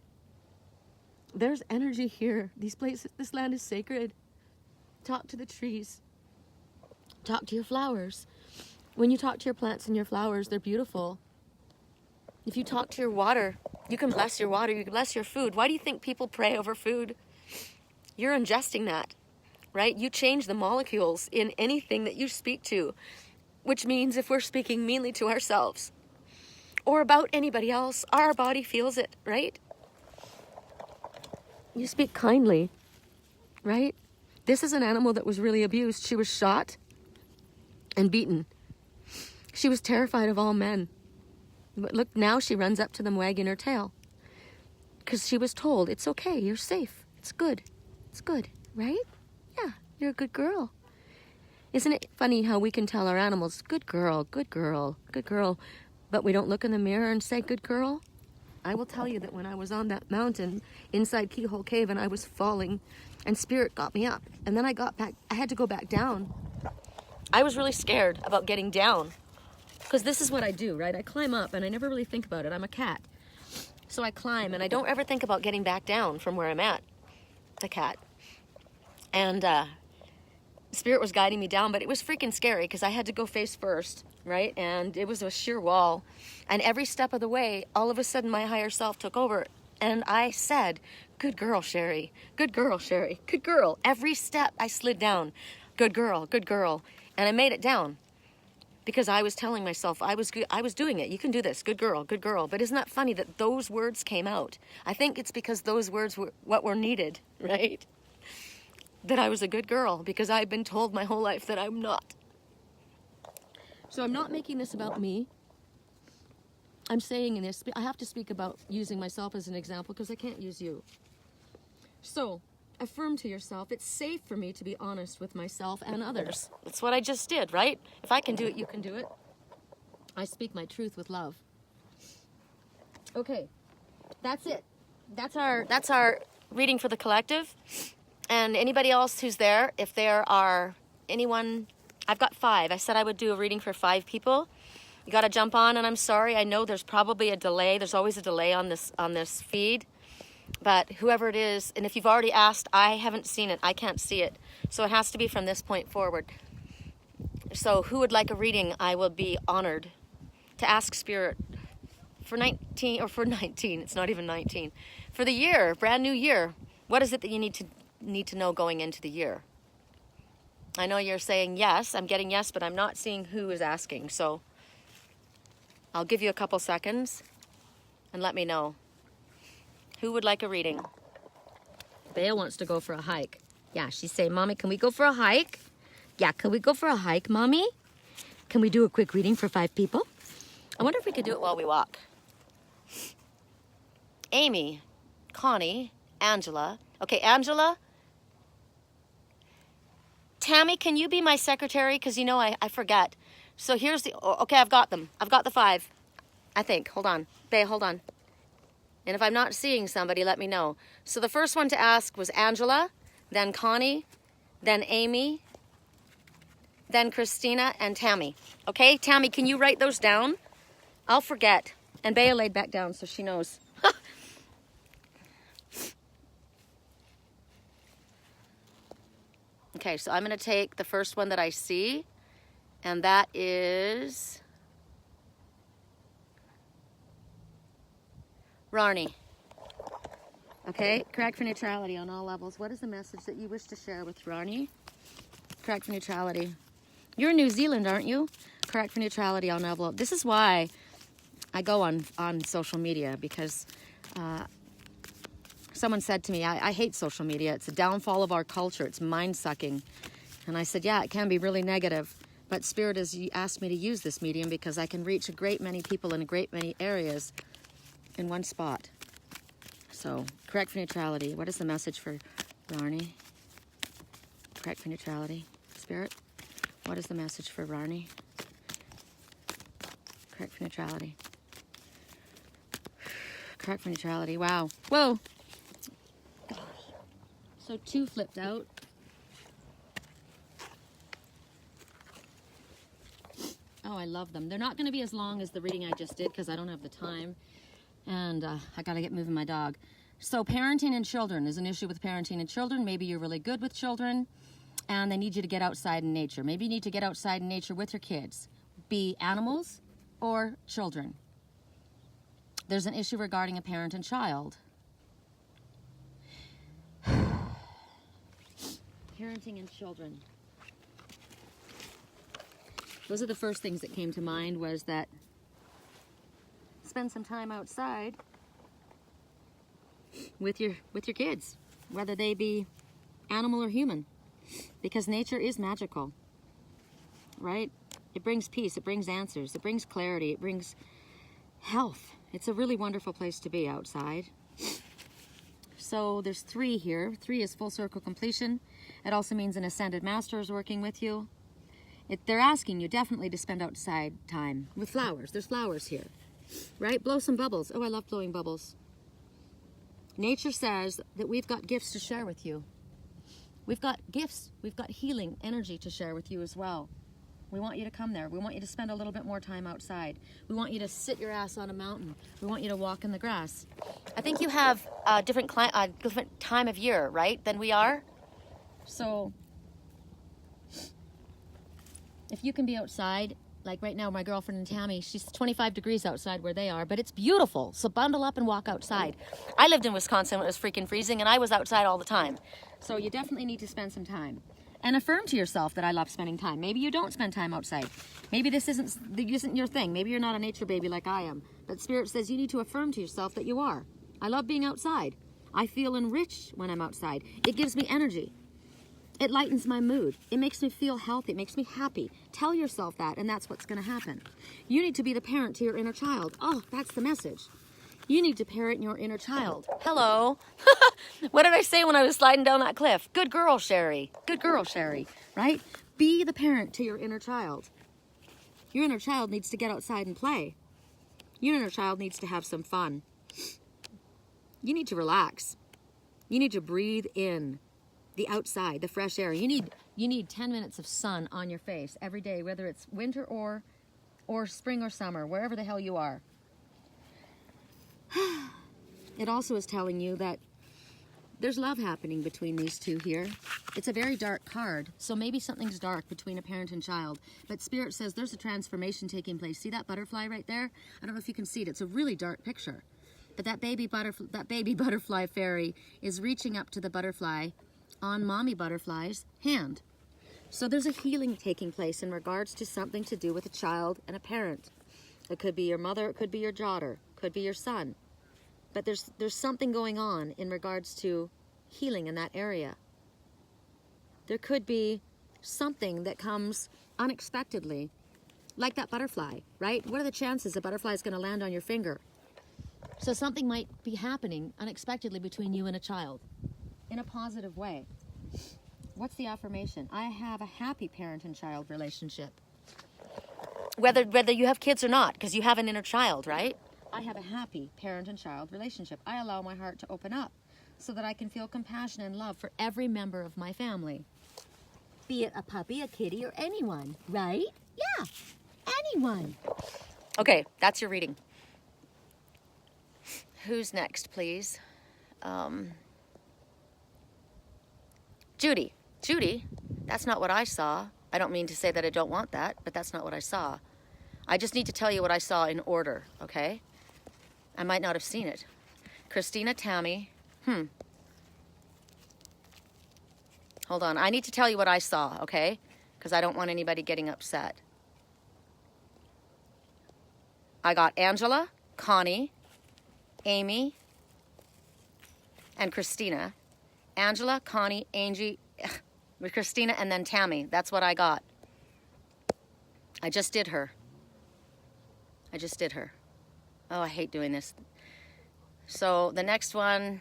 There's energy here. These places, this land is sacred. Talk to the trees. Talk to your flowers. When you talk to your plants and your flowers, they're beautiful. If you talk to your water, you can bless your water, you can bless your food. Why do you think people pray over food? You're ingesting that, right? You change the molecules in anything that you speak to, which means if we're speaking meanly to ourselves or about anybody else, our body feels it, right? You speak kindly, right? This is an animal that was really abused. She was shot and beaten. She was terrified of all men. But look, now she runs up to them wagging her tail. Because she was told, it's okay, you're safe. It's good. It's good, right? Yeah, you're a good girl. Isn't it funny how we can tell our animals, good girl, good girl, good girl, but we don't look in the mirror and say, good girl? I will tell you that when I was on that mountain inside Keyhole Cave and I was falling and spirit got me up and then I got back, I had to go back down. I was really scared about getting down because this is what I do, right? I climb up and I never really think about it. I'm a cat. So I climb and I don't ever think about getting back down from where I'm at, the cat. And spirit was guiding me down, but it was freaking scary because I had to go face first, right? And it was a sheer wall. And every step of the way, all of a sudden my higher self took over. And I said, good girl, Sherry. Good girl, Sherry. Good girl. Every step I slid down. Good girl, good girl. And I made it down because I was telling myself I was doing it. You can do this. Good girl, good girl. But isn't that funny that those words came out? I think it's because those words were what were needed, right? That I was a good girl because I've been told my whole life that I'm not. So I'm not making this about me. I'm saying in this, I have to speak about using myself as an example because I can't use you. So affirm to yourself, it's safe for me to be honest with myself and others. That's what I just did, right? If I can do it, you can do it. I speak my truth with love. Okay, that's it. That's our reading for the collective. And anybody else who's there, if there are anyone, I've got 5. I said I would do a reading for 5 people. You got to jump on, and I'm sorry. I know there's probably a delay. There's always a delay on this feed. But whoever it is, and if you've already asked, I haven't seen it. I can't see it. So it has to be from this point forward. So who would like a reading? I will be honored to ask Spirit for 19, it's not even 19, for the year, brand new year. What is it that you need to know going into the year? I know you're saying yes. I'm getting yes, but I'm not seeing who is asking. So I'll give you a couple seconds and let me know. Who would like a reading? Bea wants to go for a hike. Yeah, she's saying, Mommy, can we go for a hike? Yeah, can we go for a hike, Mommy? Can we do a quick reading for 5 people? I wonder if we could do it while we walk. Amy, Connie, Angela. Okay, Angela. Tammy, can you be my secretary? Because you know I forget. So here's the, okay, I've got them. I've got the 5, I think. Hold on. Bea, hold on. And if I'm not seeing somebody, let me know. So the first one to ask was Angela, then Connie, then Amy, then Christina, and Tammy. Okay, Tammy, can you write those down? I'll forget. And Bea laid back down so she knows. Okay, so I'm going to take the first one that I see, and that is Rarni. Okay, correct for neutrality on all levels. What is the message that you wish to share with Rarni? Correct for neutrality. You're in New Zealand, aren't you? Correct for neutrality on envelope. This is why I go on social media, because someone said to me, I hate social media. It's a downfall of our culture. It's mind-sucking. And I said, yeah, it can be really negative. But Spirit has asked me to use this medium because I can reach a great many people in a great many areas in one spot. So, correct for neutrality. What is the message for Rarni? Correct for neutrality. Spirit, what is the message for Rarni? Correct for neutrality. Correct for neutrality. Wow. Whoa. So 2 flipped out. Oh, I love them. They're not going to be as long as the reading I just did because I don't have the time. And I got to get moving my dog. So parenting and children. There's an issue with parenting and children. Maybe you're really good with children and they need you to get outside in nature. Maybe you need to get outside in nature with your kids. Be animals or children. There's an issue regarding a parent and child. Parenting and children. Those are the first things that came to mind, was that spend some time outside with your kids, whether they be animal or human, because nature is magical, right? It brings peace, it brings answers, it brings clarity, it brings health. It's a really wonderful place to be outside. So there's 3 here. 3 is full circle completion. It also means an ascended master is working with you. They're asking you definitely to spend outside time with flowers. There's flowers here, right? Blow some bubbles. Oh, I love blowing bubbles. Nature says that we've got gifts to share with you. We've got gifts. We've got healing energy to share with you as well. We want you to come there. We want you to spend a little bit more time outside. We want you to sit your ass on a mountain. We want you to walk in the grass. I think you have a different time of year, right, than we are? So if you can be outside, like right now, my girlfriend and Tammy, she's 25 degrees outside where they are, but it's beautiful. So bundle up and walk outside. I lived in Wisconsin when it was freaking freezing, and I was outside all the time. So you definitely need to spend some time. And affirm to yourself that I love spending time. Maybe you don't spend time outside. Maybe this isn't your thing. Maybe you're not a nature baby like I am. But Spirit says you need to affirm to yourself that you are. I love being outside. I feel enriched when I'm outside. It gives me energy. It lightens my mood. It makes me feel healthy. It makes me happy. Tell yourself that, and that's what's going to happen. You need to be the parent to your inner child. Oh, that's the message. You need to parent your inner child. Hello. What did I say when I was sliding down that cliff? Good girl, Sherry. Good girl, Sherry. Right? Be the parent to your inner child. Your inner child needs to get outside and play. Your inner child needs to have some fun. You need to relax. You need to breathe in the outside, the fresh air. You need 10 minutes of sun on your face every day, whether it's winter or spring or summer, wherever the hell you are. It also is telling you that there's love happening between these two here. It's a very dark card, so maybe something's dark between a parent and child. But Spirit says there's a transformation taking place. See that butterfly right there? I don't know if you can see it. It's a really dark picture. But that baby butterfly fairy is reaching up to the butterfly on Mommy Butterfly's hand. So there's a healing taking place in regards to something to do with a child and a parent. It could be your mother, it could be your daughter, it could be your son. But there's something going on in regards to healing in that area. There could be something that comes unexpectedly, like that butterfly, right? What are the chances a butterfly is going to land on your finger? So something might be happening unexpectedly between you and a child in a positive way. What's the affirmation? I have a happy parent and child relationship. Whether you have kids or not, because you have an inner child, right? I have a happy parent and child relationship. I allow my heart to open up so that I can feel compassion and love for every member of my family. Be it a puppy, a kitty, or anyone, right? Yeah, anyone. Okay, that's your reading. Who's next, please? Judy. Judy, that's not what I saw. I don't mean to say that I don't want that, but that's not what I saw. I just need to tell you what I saw in order, okay? I might not have seen it. Christina, Tammy. Hold on. I need to tell you what I saw, okay? Because I don't want anybody getting upset. I got Angela, Connie, Amy, and Christina. Angela, Connie, Angie, with Christina, and then Tammy. That's what I got. I just did her. I just did her. Oh, I hate doing this. So the next one,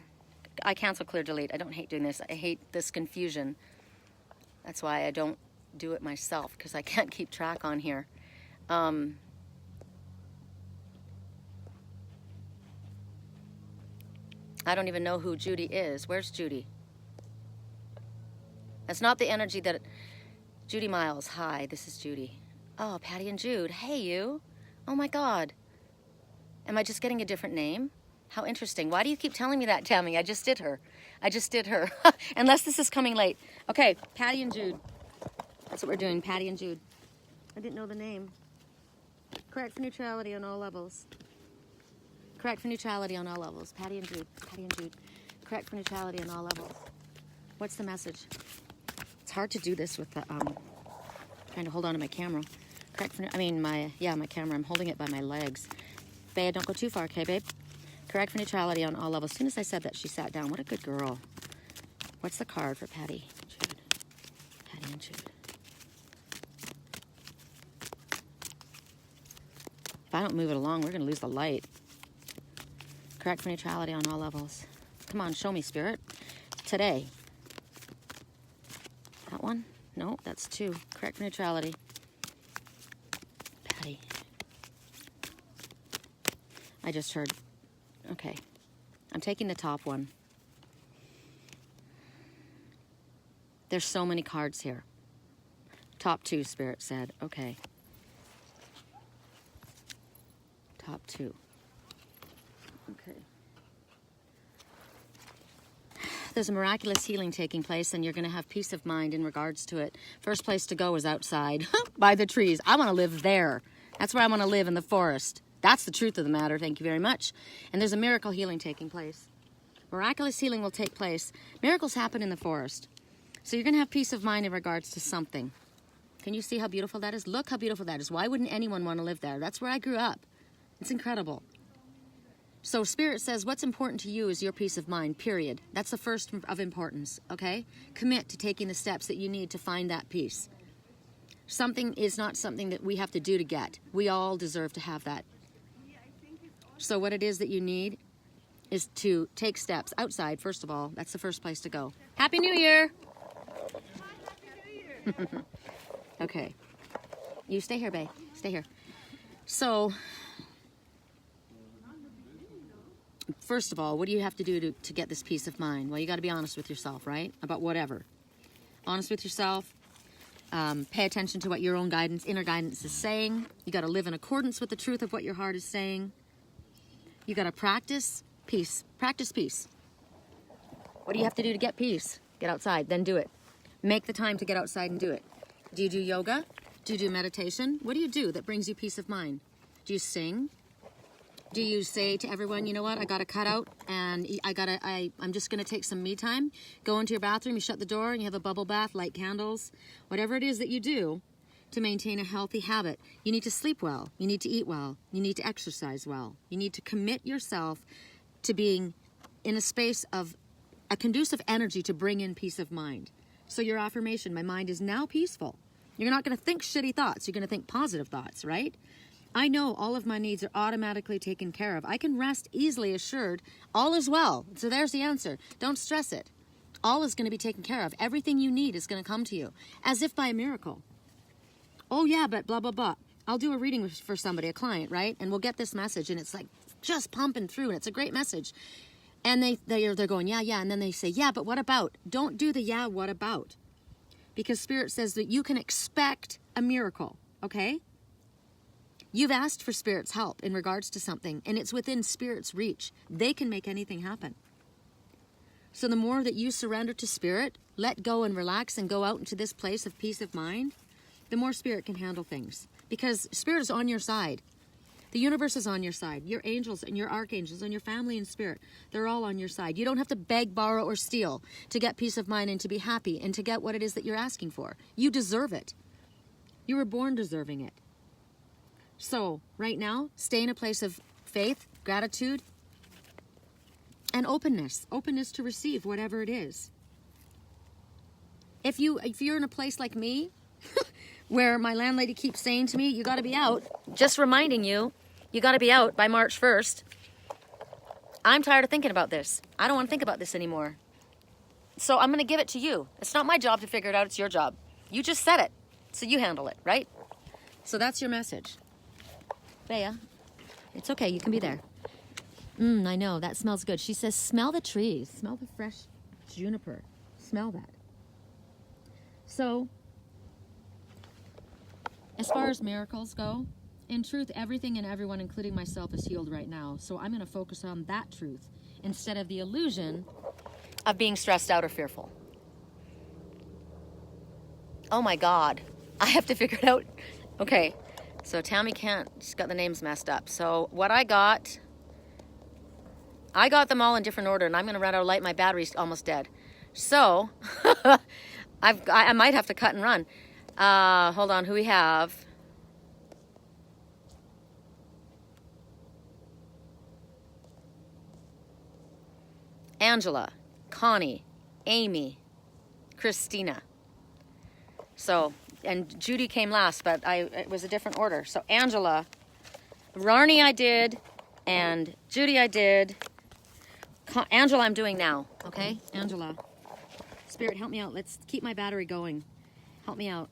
I cancel, clear, delete. I don't hate doing this. I hate this confusion. That's why I don't do it myself, because I can't keep track on here. I don't even know who Judy is. Where's Judy? That's not the energy that... Judy Miles, hi, this is Judy. Oh, Patty and Jude, hey you. Oh my God. Am I just getting a different name? How interesting. Why do you keep telling me that, Tammy? I just did her. I just did her. Unless this is coming late. Okay, Patty and Jude. That's what we're doing, Patty and Jude. I didn't know the name. Correct for neutrality on all levels. Correct for neutrality on all levels. Patty and Jude. Patty and Jude. Correct for neutrality on all levels. What's the message? It's hard to do this with the, trying to hold on to my camera. Correct for, my camera. I'm holding it by my legs. Babe, don't go too far, okay, babe? Correct for neutrality on all levels. As soon as I said that, she sat down. What a good girl. What's the card for Patty? Jude. Patty and Jude. If I don't move it along, we're going to lose the light. Correct for neutrality on all levels. Come on, show me, Spirit. Today. That one? No, that's 2. Correct for neutrality. Patty. I just heard. Okay. I'm taking the top one. There's so many cards here. Top 2, Spirit said. Okay. Top 2. Okay. There's a miraculous healing taking place, and you're going to have peace of mind in regards to it. First place to go is outside by the trees. I want to live there. That's where I want to live, in the forest. That's the truth of the matter. Thank you very much. And there's a miracle healing taking place. Miraculous healing will take place. Miracles happen in the forest. So you're going to have peace of mind in regards to something. Can you see how beautiful that is? Look how beautiful that is. Why wouldn't anyone want to live there? That's where I grew up. It's incredible. So Spirit says what's important to you is your peace of mind, period. That's the first of importance, okay? Commit to taking the steps that you need to find that peace. Something is not something that we have to do to get. We all deserve to have that. So what it is that you need is to take steps outside, first of all. That's the first place to go. Happy New Year! Okay. You stay here, babe. Stay here. So... first of all, what do you have to do to get this peace of mind? Well, you got to be honest with yourself, right? About whatever. Honest with yourself. Pay attention to what your own guidance, inner guidance is saying. You got to live in accordance with the truth of what your heart is saying. You got to practice peace. Practice peace. What do you have to do to get peace? Get outside, then do it. Make the time to get outside and do it. Do you do yoga? Do you do meditation? What do you do that brings you peace of mind? Do you sing? Do you say to everyone, you know what, I got to cut out and I'm just going to take some me time, go into your bathroom, you shut the door and you have a bubble bath, light candles, whatever it is that you do to maintain a healthy habit. You need to sleep well. You need to eat well. You need to exercise well. You need to commit yourself to being in a space of a conducive energy to bring in peace of mind. So your affirmation, my mind is now peaceful. You're not going to think shitty thoughts. You're going to think positive thoughts, right? I know all of my needs are automatically taken care of. I can rest easily assured all is well. So there's the answer. Don't stress it. All is going to be taken care of. Everything you need is going to come to you as if by a miracle. Oh yeah, but blah, blah, blah. I'll do a reading for somebody, a client, right? And we'll get this message and it's like just pumping through and it's a great message. And they're going, yeah, yeah. And then they say, yeah, but what about? Don't do the yeah, what about? Because Spirit says that you can expect a miracle, okay? You've asked for Spirit's help in regards to something, and it's within Spirit's reach. They can make anything happen. So the more that you surrender to Spirit, let go and relax and go out into this place of peace of mind, the more Spirit can handle things. Because Spirit is on your side. The universe is on your side. Your angels and your archangels and your family and spirit, they're all on your side. You don't have to beg, borrow, or steal to get peace of mind and to be happy and to get what it is that you're asking for. You deserve it. You were born deserving it. So, right now, stay in a place of faith, gratitude, and openness. Openness to receive whatever it is. If you're in a place like me, where my landlady keeps saying to me, you got to be out, just reminding you, you got to be out by March 1st. I'm tired of thinking about this. I don't want to think about this anymore. So I'm going to give it to you. It's not my job to figure it out. It's your job. You just said it. So you handle it, right? So that's your message. Bea, it's okay. You can be there. I know. That smells good. She says, smell the trees. Smell the fresh juniper. Smell that. So, as far as miracles go, in truth, everything and everyone, including myself, is healed right now. So I'm going to focus on that truth instead of the illusion of being stressed out or fearful. Oh my God. I have to figure it out. Okay. So Tammy can't. She's got the names messed up. So what I got them all in different order, and I'm going to run out of light. My battery's almost dead. So I might have to cut and run. Hold on, who we have? Angela, Connie, Amy, Christina. So, and Judy came last, but it was a different order. So Angela, Rarnie I did, and Judy I did. Angela I'm doing now, okay? Angela. Spirit, help me out. Let's keep my battery going. Help me out.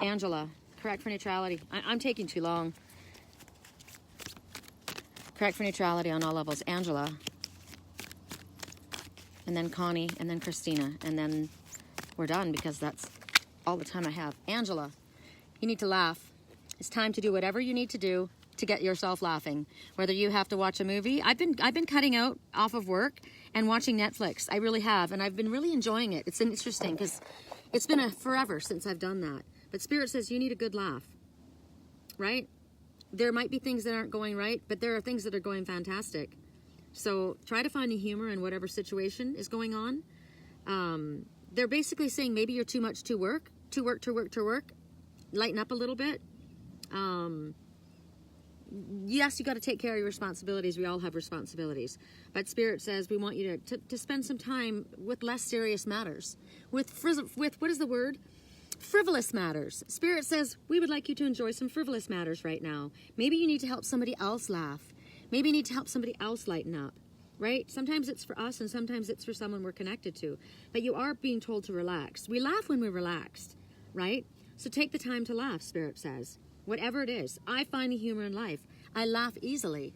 Angela, correct for neutrality. I'm taking too long. Correct for neutrality on all levels. Angela. And then Connie, and then Christina. And then we're done because that's all the time I have. Angela, you need to laugh. It's time to do whatever you need to do to get yourself laughing. Whether you have to watch a movie. I've been cutting out off of work and watching Netflix. I really have. And I've been really enjoying it. It's interesting because it's been forever since I've done that. But Spirit says you need a good laugh, right? There might be things that aren't going right, but there are things that are going fantastic. So try to find the humor in whatever situation is going on. They're basically saying maybe you're too much to work. Lighten up a little bit. Yes, you got to take care of your responsibilities. We all have responsibilities. But Spirit says we want you to spend some time with less serious matters. With what is the word? Frivolous matters. Spirit says we would like you to enjoy some frivolous matters right now. Maybe you need to help somebody else laugh. Maybe you need to help somebody else lighten up, right? Sometimes it's for us and sometimes it's for someone we're connected to. But you are being told to relax. We laugh when we're relaxed, right? So take the time to laugh, Spirit says. Whatever it is. I find the humor in life. I laugh easily.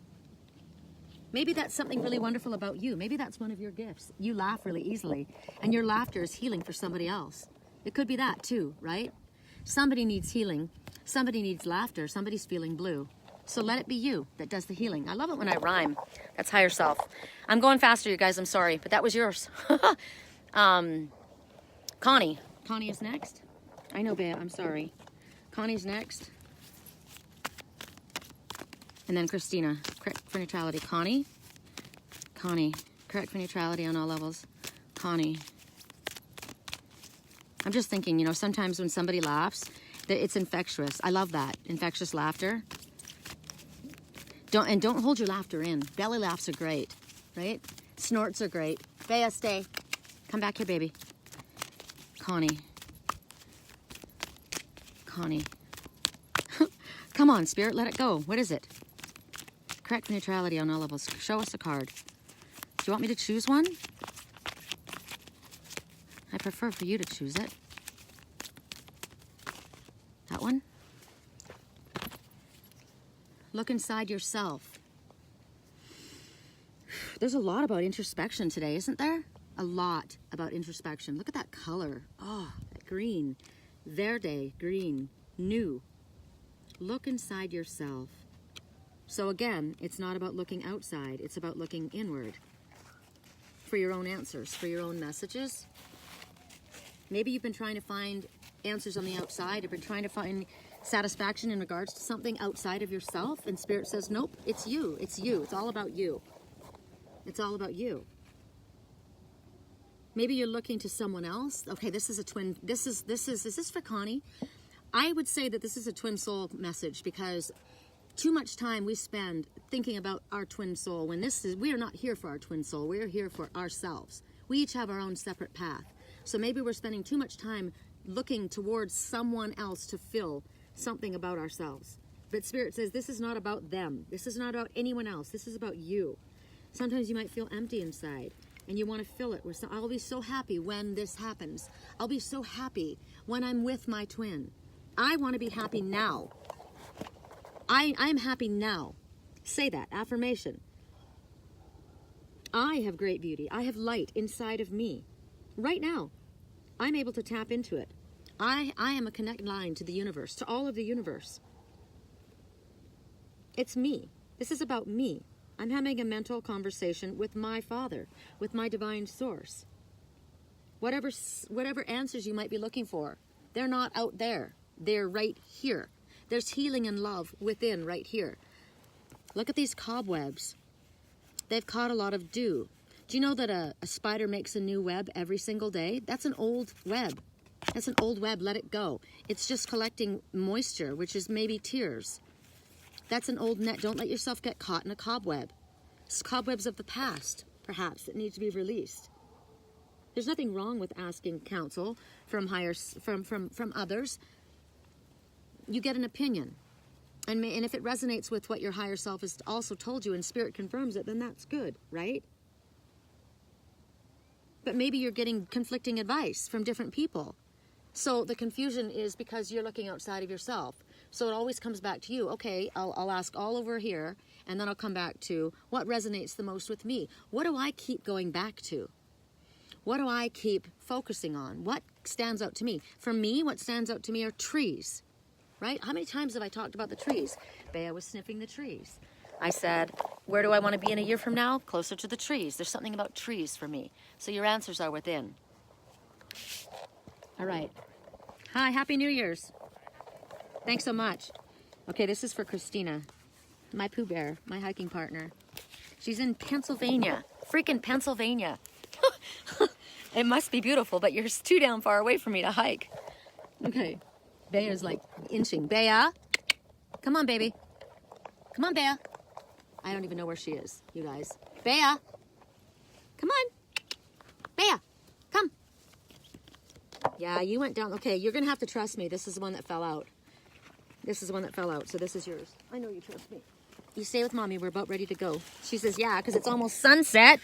Maybe that's something really wonderful about you. Maybe that's one of your gifts. You laugh really easily and your laughter is healing for somebody else. It could be that too, right? Somebody needs healing. Somebody needs laughter. Somebody's feeling blue. So let it be you that does the healing. I love it when I rhyme. That's higher self. I'm going faster, you guys. I'm sorry, but that was yours. Connie. Connie is next. I know, Bea. I'm sorry. Connie's next. And then Christina, correct for neutrality. Connie, correct for neutrality on all levels. Connie. I'm just thinking, you know, sometimes when somebody laughs, it's infectious. I love that. Infectious laughter. Don't hold your laughter in. Belly laughs are great, right? Snorts are great. Bea, stay. Come back here, baby. Connie. Come on, Spirit, let it go. What is it? Correct neutrality on all levels. Show us a card. Do you want me to choose one? I prefer for you to choose it. That one? Look inside yourself. There's a lot about introspection today, isn't there? A lot about introspection. Look at that color. Oh, that green. Verde, green, new. Look inside yourself. So again, it's not about looking outside. It's about looking inward for your own answers, for your own messages. Maybe you've been trying to find answers on the outside, or been trying to find satisfaction in regards to something outside of yourself, and Spirit says, nope, it's you. It's you. It's all about you. It's all about you. Maybe you're looking to someone else. Okay, this is a twin. Is this for Connie? I would say that this is a twin soul message, because too much time we spend thinking about our twin soul when we are not here for our twin soul. We are here for ourselves. We each have our own separate path. So maybe we're spending too much time looking towards someone else to fill something about ourselves. But Spirit says this is not about them. This is not about anyone else. This is about you. Sometimes you might feel empty inside, and you want to fill it with some. I'll be so happy when this happens. I'll be so happy when I'm with my twin. I want to be happy now. I'm happy now. Say that affirmation. I have great beauty. I have light inside of me. Right now, I'm able to tap into it. I am a connect line to the universe, to all of the universe. It's me. This is about me. I'm having a mental conversation with my Father, with my divine source. Whatever answers you might be looking for, they're not out there. They're right here. There's healing and love within right here. Look at these cobwebs. They've caught a lot of dew. Do you know that a spider makes a new web every single day? That's an old web. That's an old web. Let it go. It's just collecting moisture, which is maybe tears. That's an old net. Don't let yourself get caught in a cobweb. It's cobwebs of the past, perhaps, that need to be released. There's nothing wrong with asking counsel from others. You get an opinion. And if it resonates with what your higher self has also told you and Spirit confirms it, then that's good, right? But maybe you're getting conflicting advice from different people. So the confusion is because you're looking outside of yourself. So it always comes back to you. Okay, I'll ask all over here, and then I'll come back to what resonates the most with me. What do I keep going back to? What do I keep focusing on? What stands out to me? For me, what stands out to me are trees, right? How many times have I talked about the trees? Bea was sniffing the trees. I said, where do I want to be in a year from now? Closer to the trees. There's something about trees for me. So your answers are within. All right. Hi, Happy New Year's. Thanks so much. Okay, this is for Christina, my Pooh Bear, my hiking partner. She's in Pennsylvania, freaking Pennsylvania. It must be beautiful, but you're too damn far away for me to hike. Okay, Bea's like inching. Bea, come on, baby. Come on, Bea. I don't even know where she is, you guys. Bea, come on. Bea, come. Yeah, you went down. Okay, you're going to have to trust me. This is the one that fell out. This is the one that fell out, so this is yours. I know you trust me. You stay with Mommy. We're about ready to go. She says, yeah, because it's almost sunset.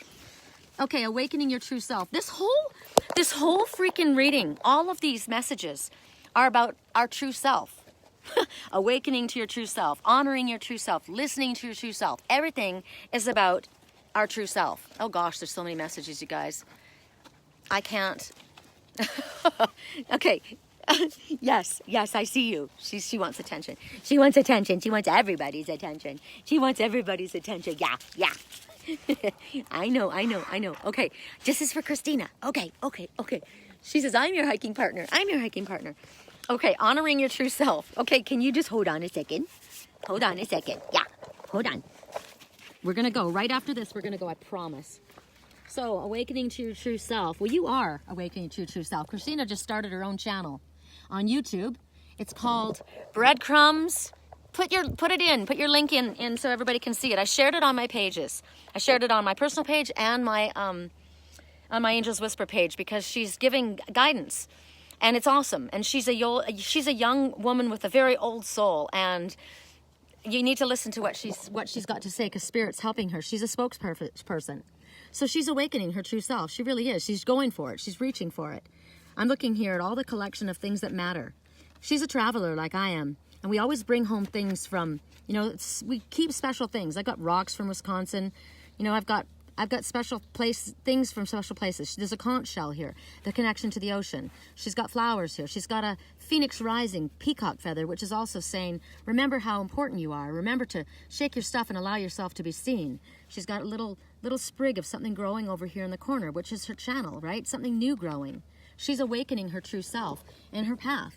Okay, awakening your true self. This whole freaking reading, all of these messages are about our true self. Awakening to your true self, honoring your true self, listening to your true self. Everything is about our true self. Oh gosh, there's so many messages, you guys. I can't. Okay. Yes, I see you. She wants attention. She wants attention. She wants everybody's attention. She wants everybody's attention. Yeah. I know. Okay, this is for Christina. Okay. She says, I'm your hiking partner. Okay, honoring your true self. Okay, can you just hold on a second? Yeah. Hold on. We're going to go. Right after this, we're going to go, I promise. So, awakening to your true self. Well, you are awakening to your true self. Christina just started her own channel on YouTube. It's called Breadcrumbs. Put your link in so everybody can see it. I shared it on my pages. I shared it on my personal page and my on my Angel's Whisper page because she's giving guidance, and it's awesome. And she's a young woman with a very old soul, and you need to listen to what she's got to say because Spirit's helping her. She's a spokesperson, so she's awakening her true self. She really is. She's going for it. She's reaching for it. I'm looking here at all the collection of things that matter. She's a traveler like I am. And we always bring home things from, we keep special things. I got rocks from Wisconsin. I've got special things from special places. There's a conch shell here, the connection to the ocean. She's got flowers here. She's got a phoenix rising peacock feather, which is also saying, remember how important you are. Remember to shake your stuff and allow yourself to be seen. She's got a little sprig of something growing over here in the corner, which is her channel, right? Something new growing. She's awakening her true self in her path.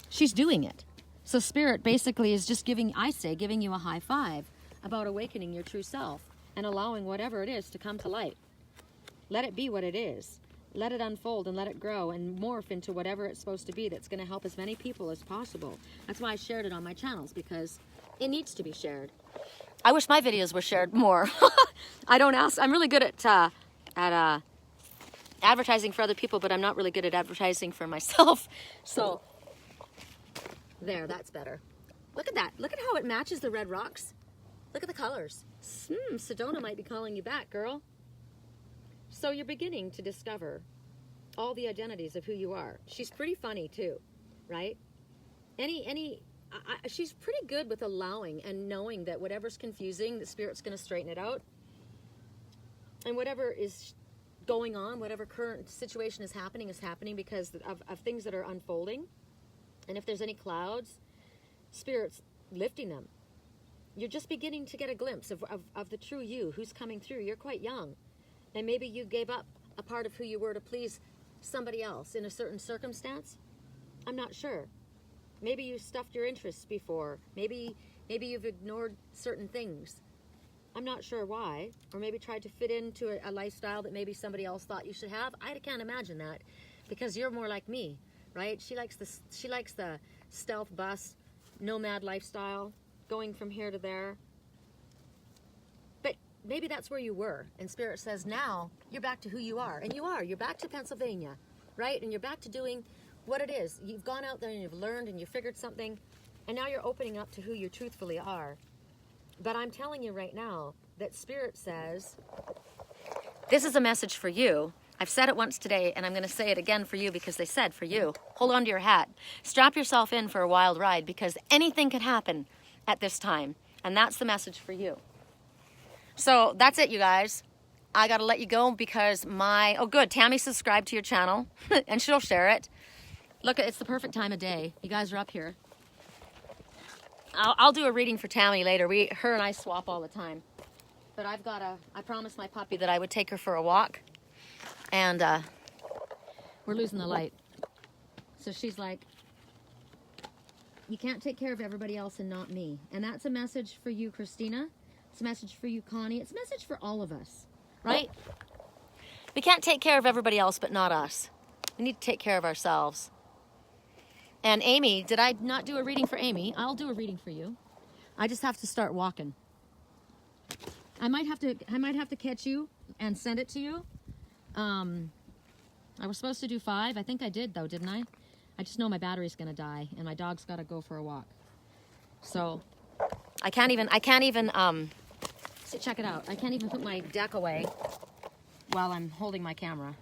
She's doing it. So Spirit basically is just giving you a high five about awakening your true self and allowing whatever it is to come to light. Let it be what it is. Let it unfold and let it grow and morph into whatever it's supposed to be that's going to help as many people as possible. That's why I shared it on my channels, because it needs to be shared. I wish my videos were shared more. I don't ask. I'm really good at advertising for other people, but I'm not really good at advertising for myself. So there, that's better. Look at that. Look at how it matches the red rocks. Look at the colors. Sedona might be calling you back, girl. So you're beginning to discover all the identities of who you are. She's pretty funny too, right? She's pretty good with allowing and knowing that whatever's confusing, the Spirit's going to straighten it out. And whatever is going on, whatever current situation is happening because of things that are unfolding. And if there's any clouds, Spirit's lifting them. You're just beginning to get a glimpse of the true you, who's coming through. You're quite young. And maybe you gave up a part of who you were to please somebody else in a certain circumstance. I'm not sure. Maybe you stuffed your interests before. Maybe you've ignored certain things. I'm not sure why. Or maybe tried to fit into a lifestyle that maybe somebody else thought you should have. I can't imagine that, because you're more like me, right? She likes the stealth bus, nomad lifestyle, going from here to there. But maybe that's where you were, and Spirit says now you're back to who you are. And you're back to Pennsylvania, right? And you're back to doing what it is. You've gone out there and you've learned and you figured something, and now you're opening up to who you truthfully are. But I'm telling you right now that Spirit says, this is a message for you. I've said it once today, and I'm going to say it again for you, because they said for you. Hold on to your hat. Strap yourself in for a wild ride, because anything could happen at this time. And that's the message for you. So that's it, you guys. I got to let you go because oh good, Tammy subscribed to your channel and she'll share it. Look, it's the perfect time of day. You guys are up here. I'll do a reading for Tammy later. Her and I swap all the time. But I promised my puppy that I would take her for a walk. And we're losing the light. So she's like, you can't take care of everybody else and not me. And that's a message for you, Christina. It's a message for you, Connie. It's a message for all of us, right? We can't take care of everybody else but not us. We need to take care of ourselves. And Amy, did I not do a reading for Amy? I'll do a reading for you. I just have to start walking. I might have to catch you and send it to you. I was supposed to do 5. I think I did though, didn't I? I just know my battery's gonna die and my dog's gotta go for a walk. So I can't even so check it out. I can't even put my deck away while I'm holding my camera.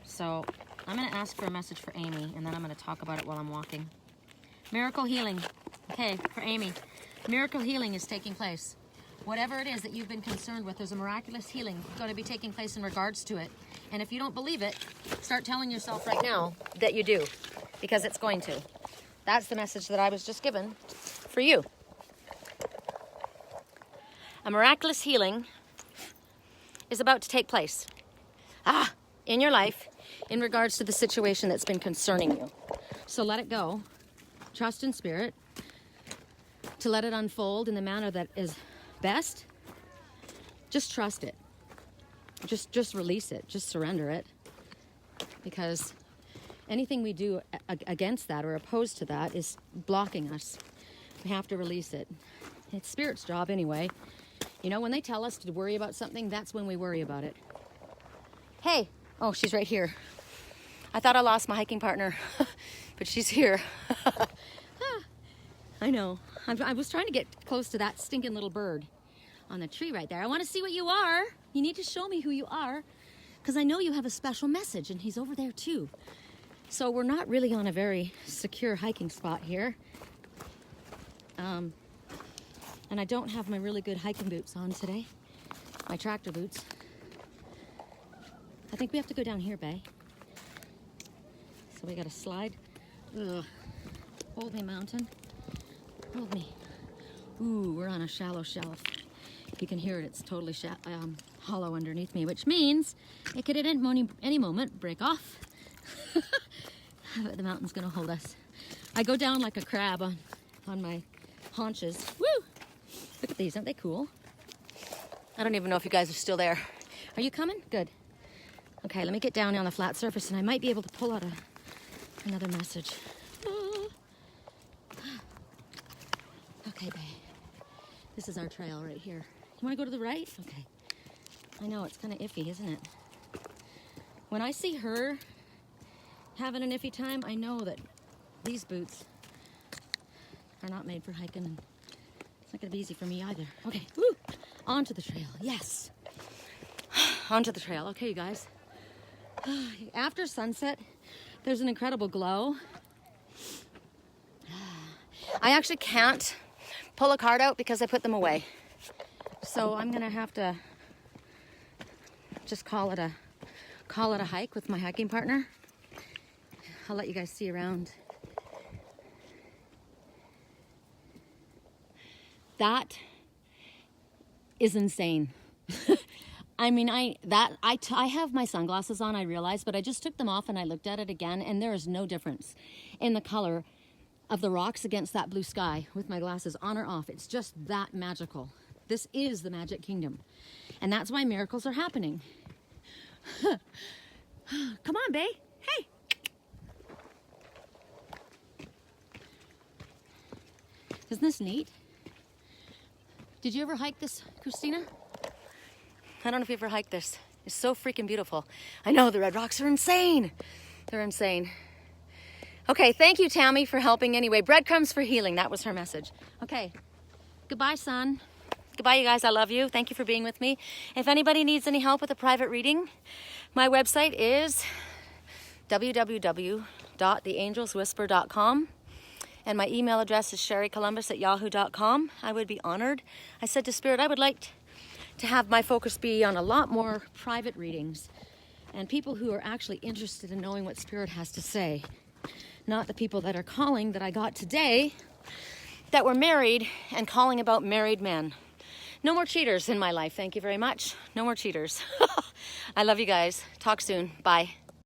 So I'm gonna ask for a message for Amy, and then I'm gonna talk about it while I'm walking. Miracle healing. Okay, for Amy. Miracle healing is taking place. Whatever it is that you've been concerned with, there's a miraculous healing going to be taking place in regards to it. And if you don't believe it, start telling yourself right now that you do, because it's going to. That's the message that I was just given for you. A miraculous healing is about to take place in your life in regards to the situation that's been concerning you. So let it go. Trust in Spirit. to let it unfold in the manner that is best, just trust it. Just release it. Just surrender it. Because anything we do against that or opposed to that is blocking us. We have to release it. It's Spirit's job anyway. You know, when they tell us to worry about something, that's when we worry about it. Hey! Oh, she's right here. I thought I lost my hiking partner, but she's here. I know. I was trying to get close to that stinking little bird on the tree right there. I want to see what you are. You need to show me who you are, because I know you have a special message, and he's over there too. So we're not really on a very secure hiking spot here. And I don't have my really good hiking boots on today. My tractor boots. I think we have to go down here, Bae. So we gotta slide. Ugh. Hold me, mountain. Hold me. Ooh, we're on a shallow shelf. You can hear it, it's totally hollow underneath me, which means it could at any moment break off. But the mountain's gonna hold us. I go down like a crab on my haunches. Woo! Look at these, aren't they cool? I don't even know if you guys are still there. Are you coming? Good. Okay, let me get down on the flat surface and I might be able to pull out another message. Okay, babe. This is our trail right here. You want to go to the right? Okay. I know, it's kind of iffy, isn't it? When I see her having an iffy time, I know that these boots are not made for hiking. And it's not going to be easy for me either. Okay, woo! Onto the trail, yes. Onto the trail. Okay, you guys. After sunset, there's an incredible glow. I actually can't pull a card out because I put them away. So I'm gonna have to just call it a hike with my hiking partner. I'll let you guys see around. That is insane. I mean, I have my sunglasses on, I realize, but I just took them off and I looked at it again, and there is no difference in the color of the rocks against that blue sky with my glasses on or off. It's just that magical. This is the Magic Kingdom. And that's why miracles are happening. Come on, bae. Hey. Isn't this neat? Did you ever hike this, Christina? I don't know if you ever hiked this. It's so freaking beautiful. I know, the red rocks are insane. They're insane. Okay, thank you, Tammy, for helping anyway. Breadcrumbs for healing, that was her message. Okay, goodbye, son. Goodbye, you guys, I love you. Thank you for being with me. If anybody needs any help with a private reading, my website is www.theangelswhisper.com. And my email address is sherrycolumbus@yahoo.com. I would be honored. I said to Spirit, I would like to have my focus be on a lot more private readings and people who are actually interested in knowing what Spirit has to say. Not the people that are calling that I got today that were married and calling about married men. No more cheaters in my life. Thank you very much. No more cheaters. I love you guys. Talk soon. Bye.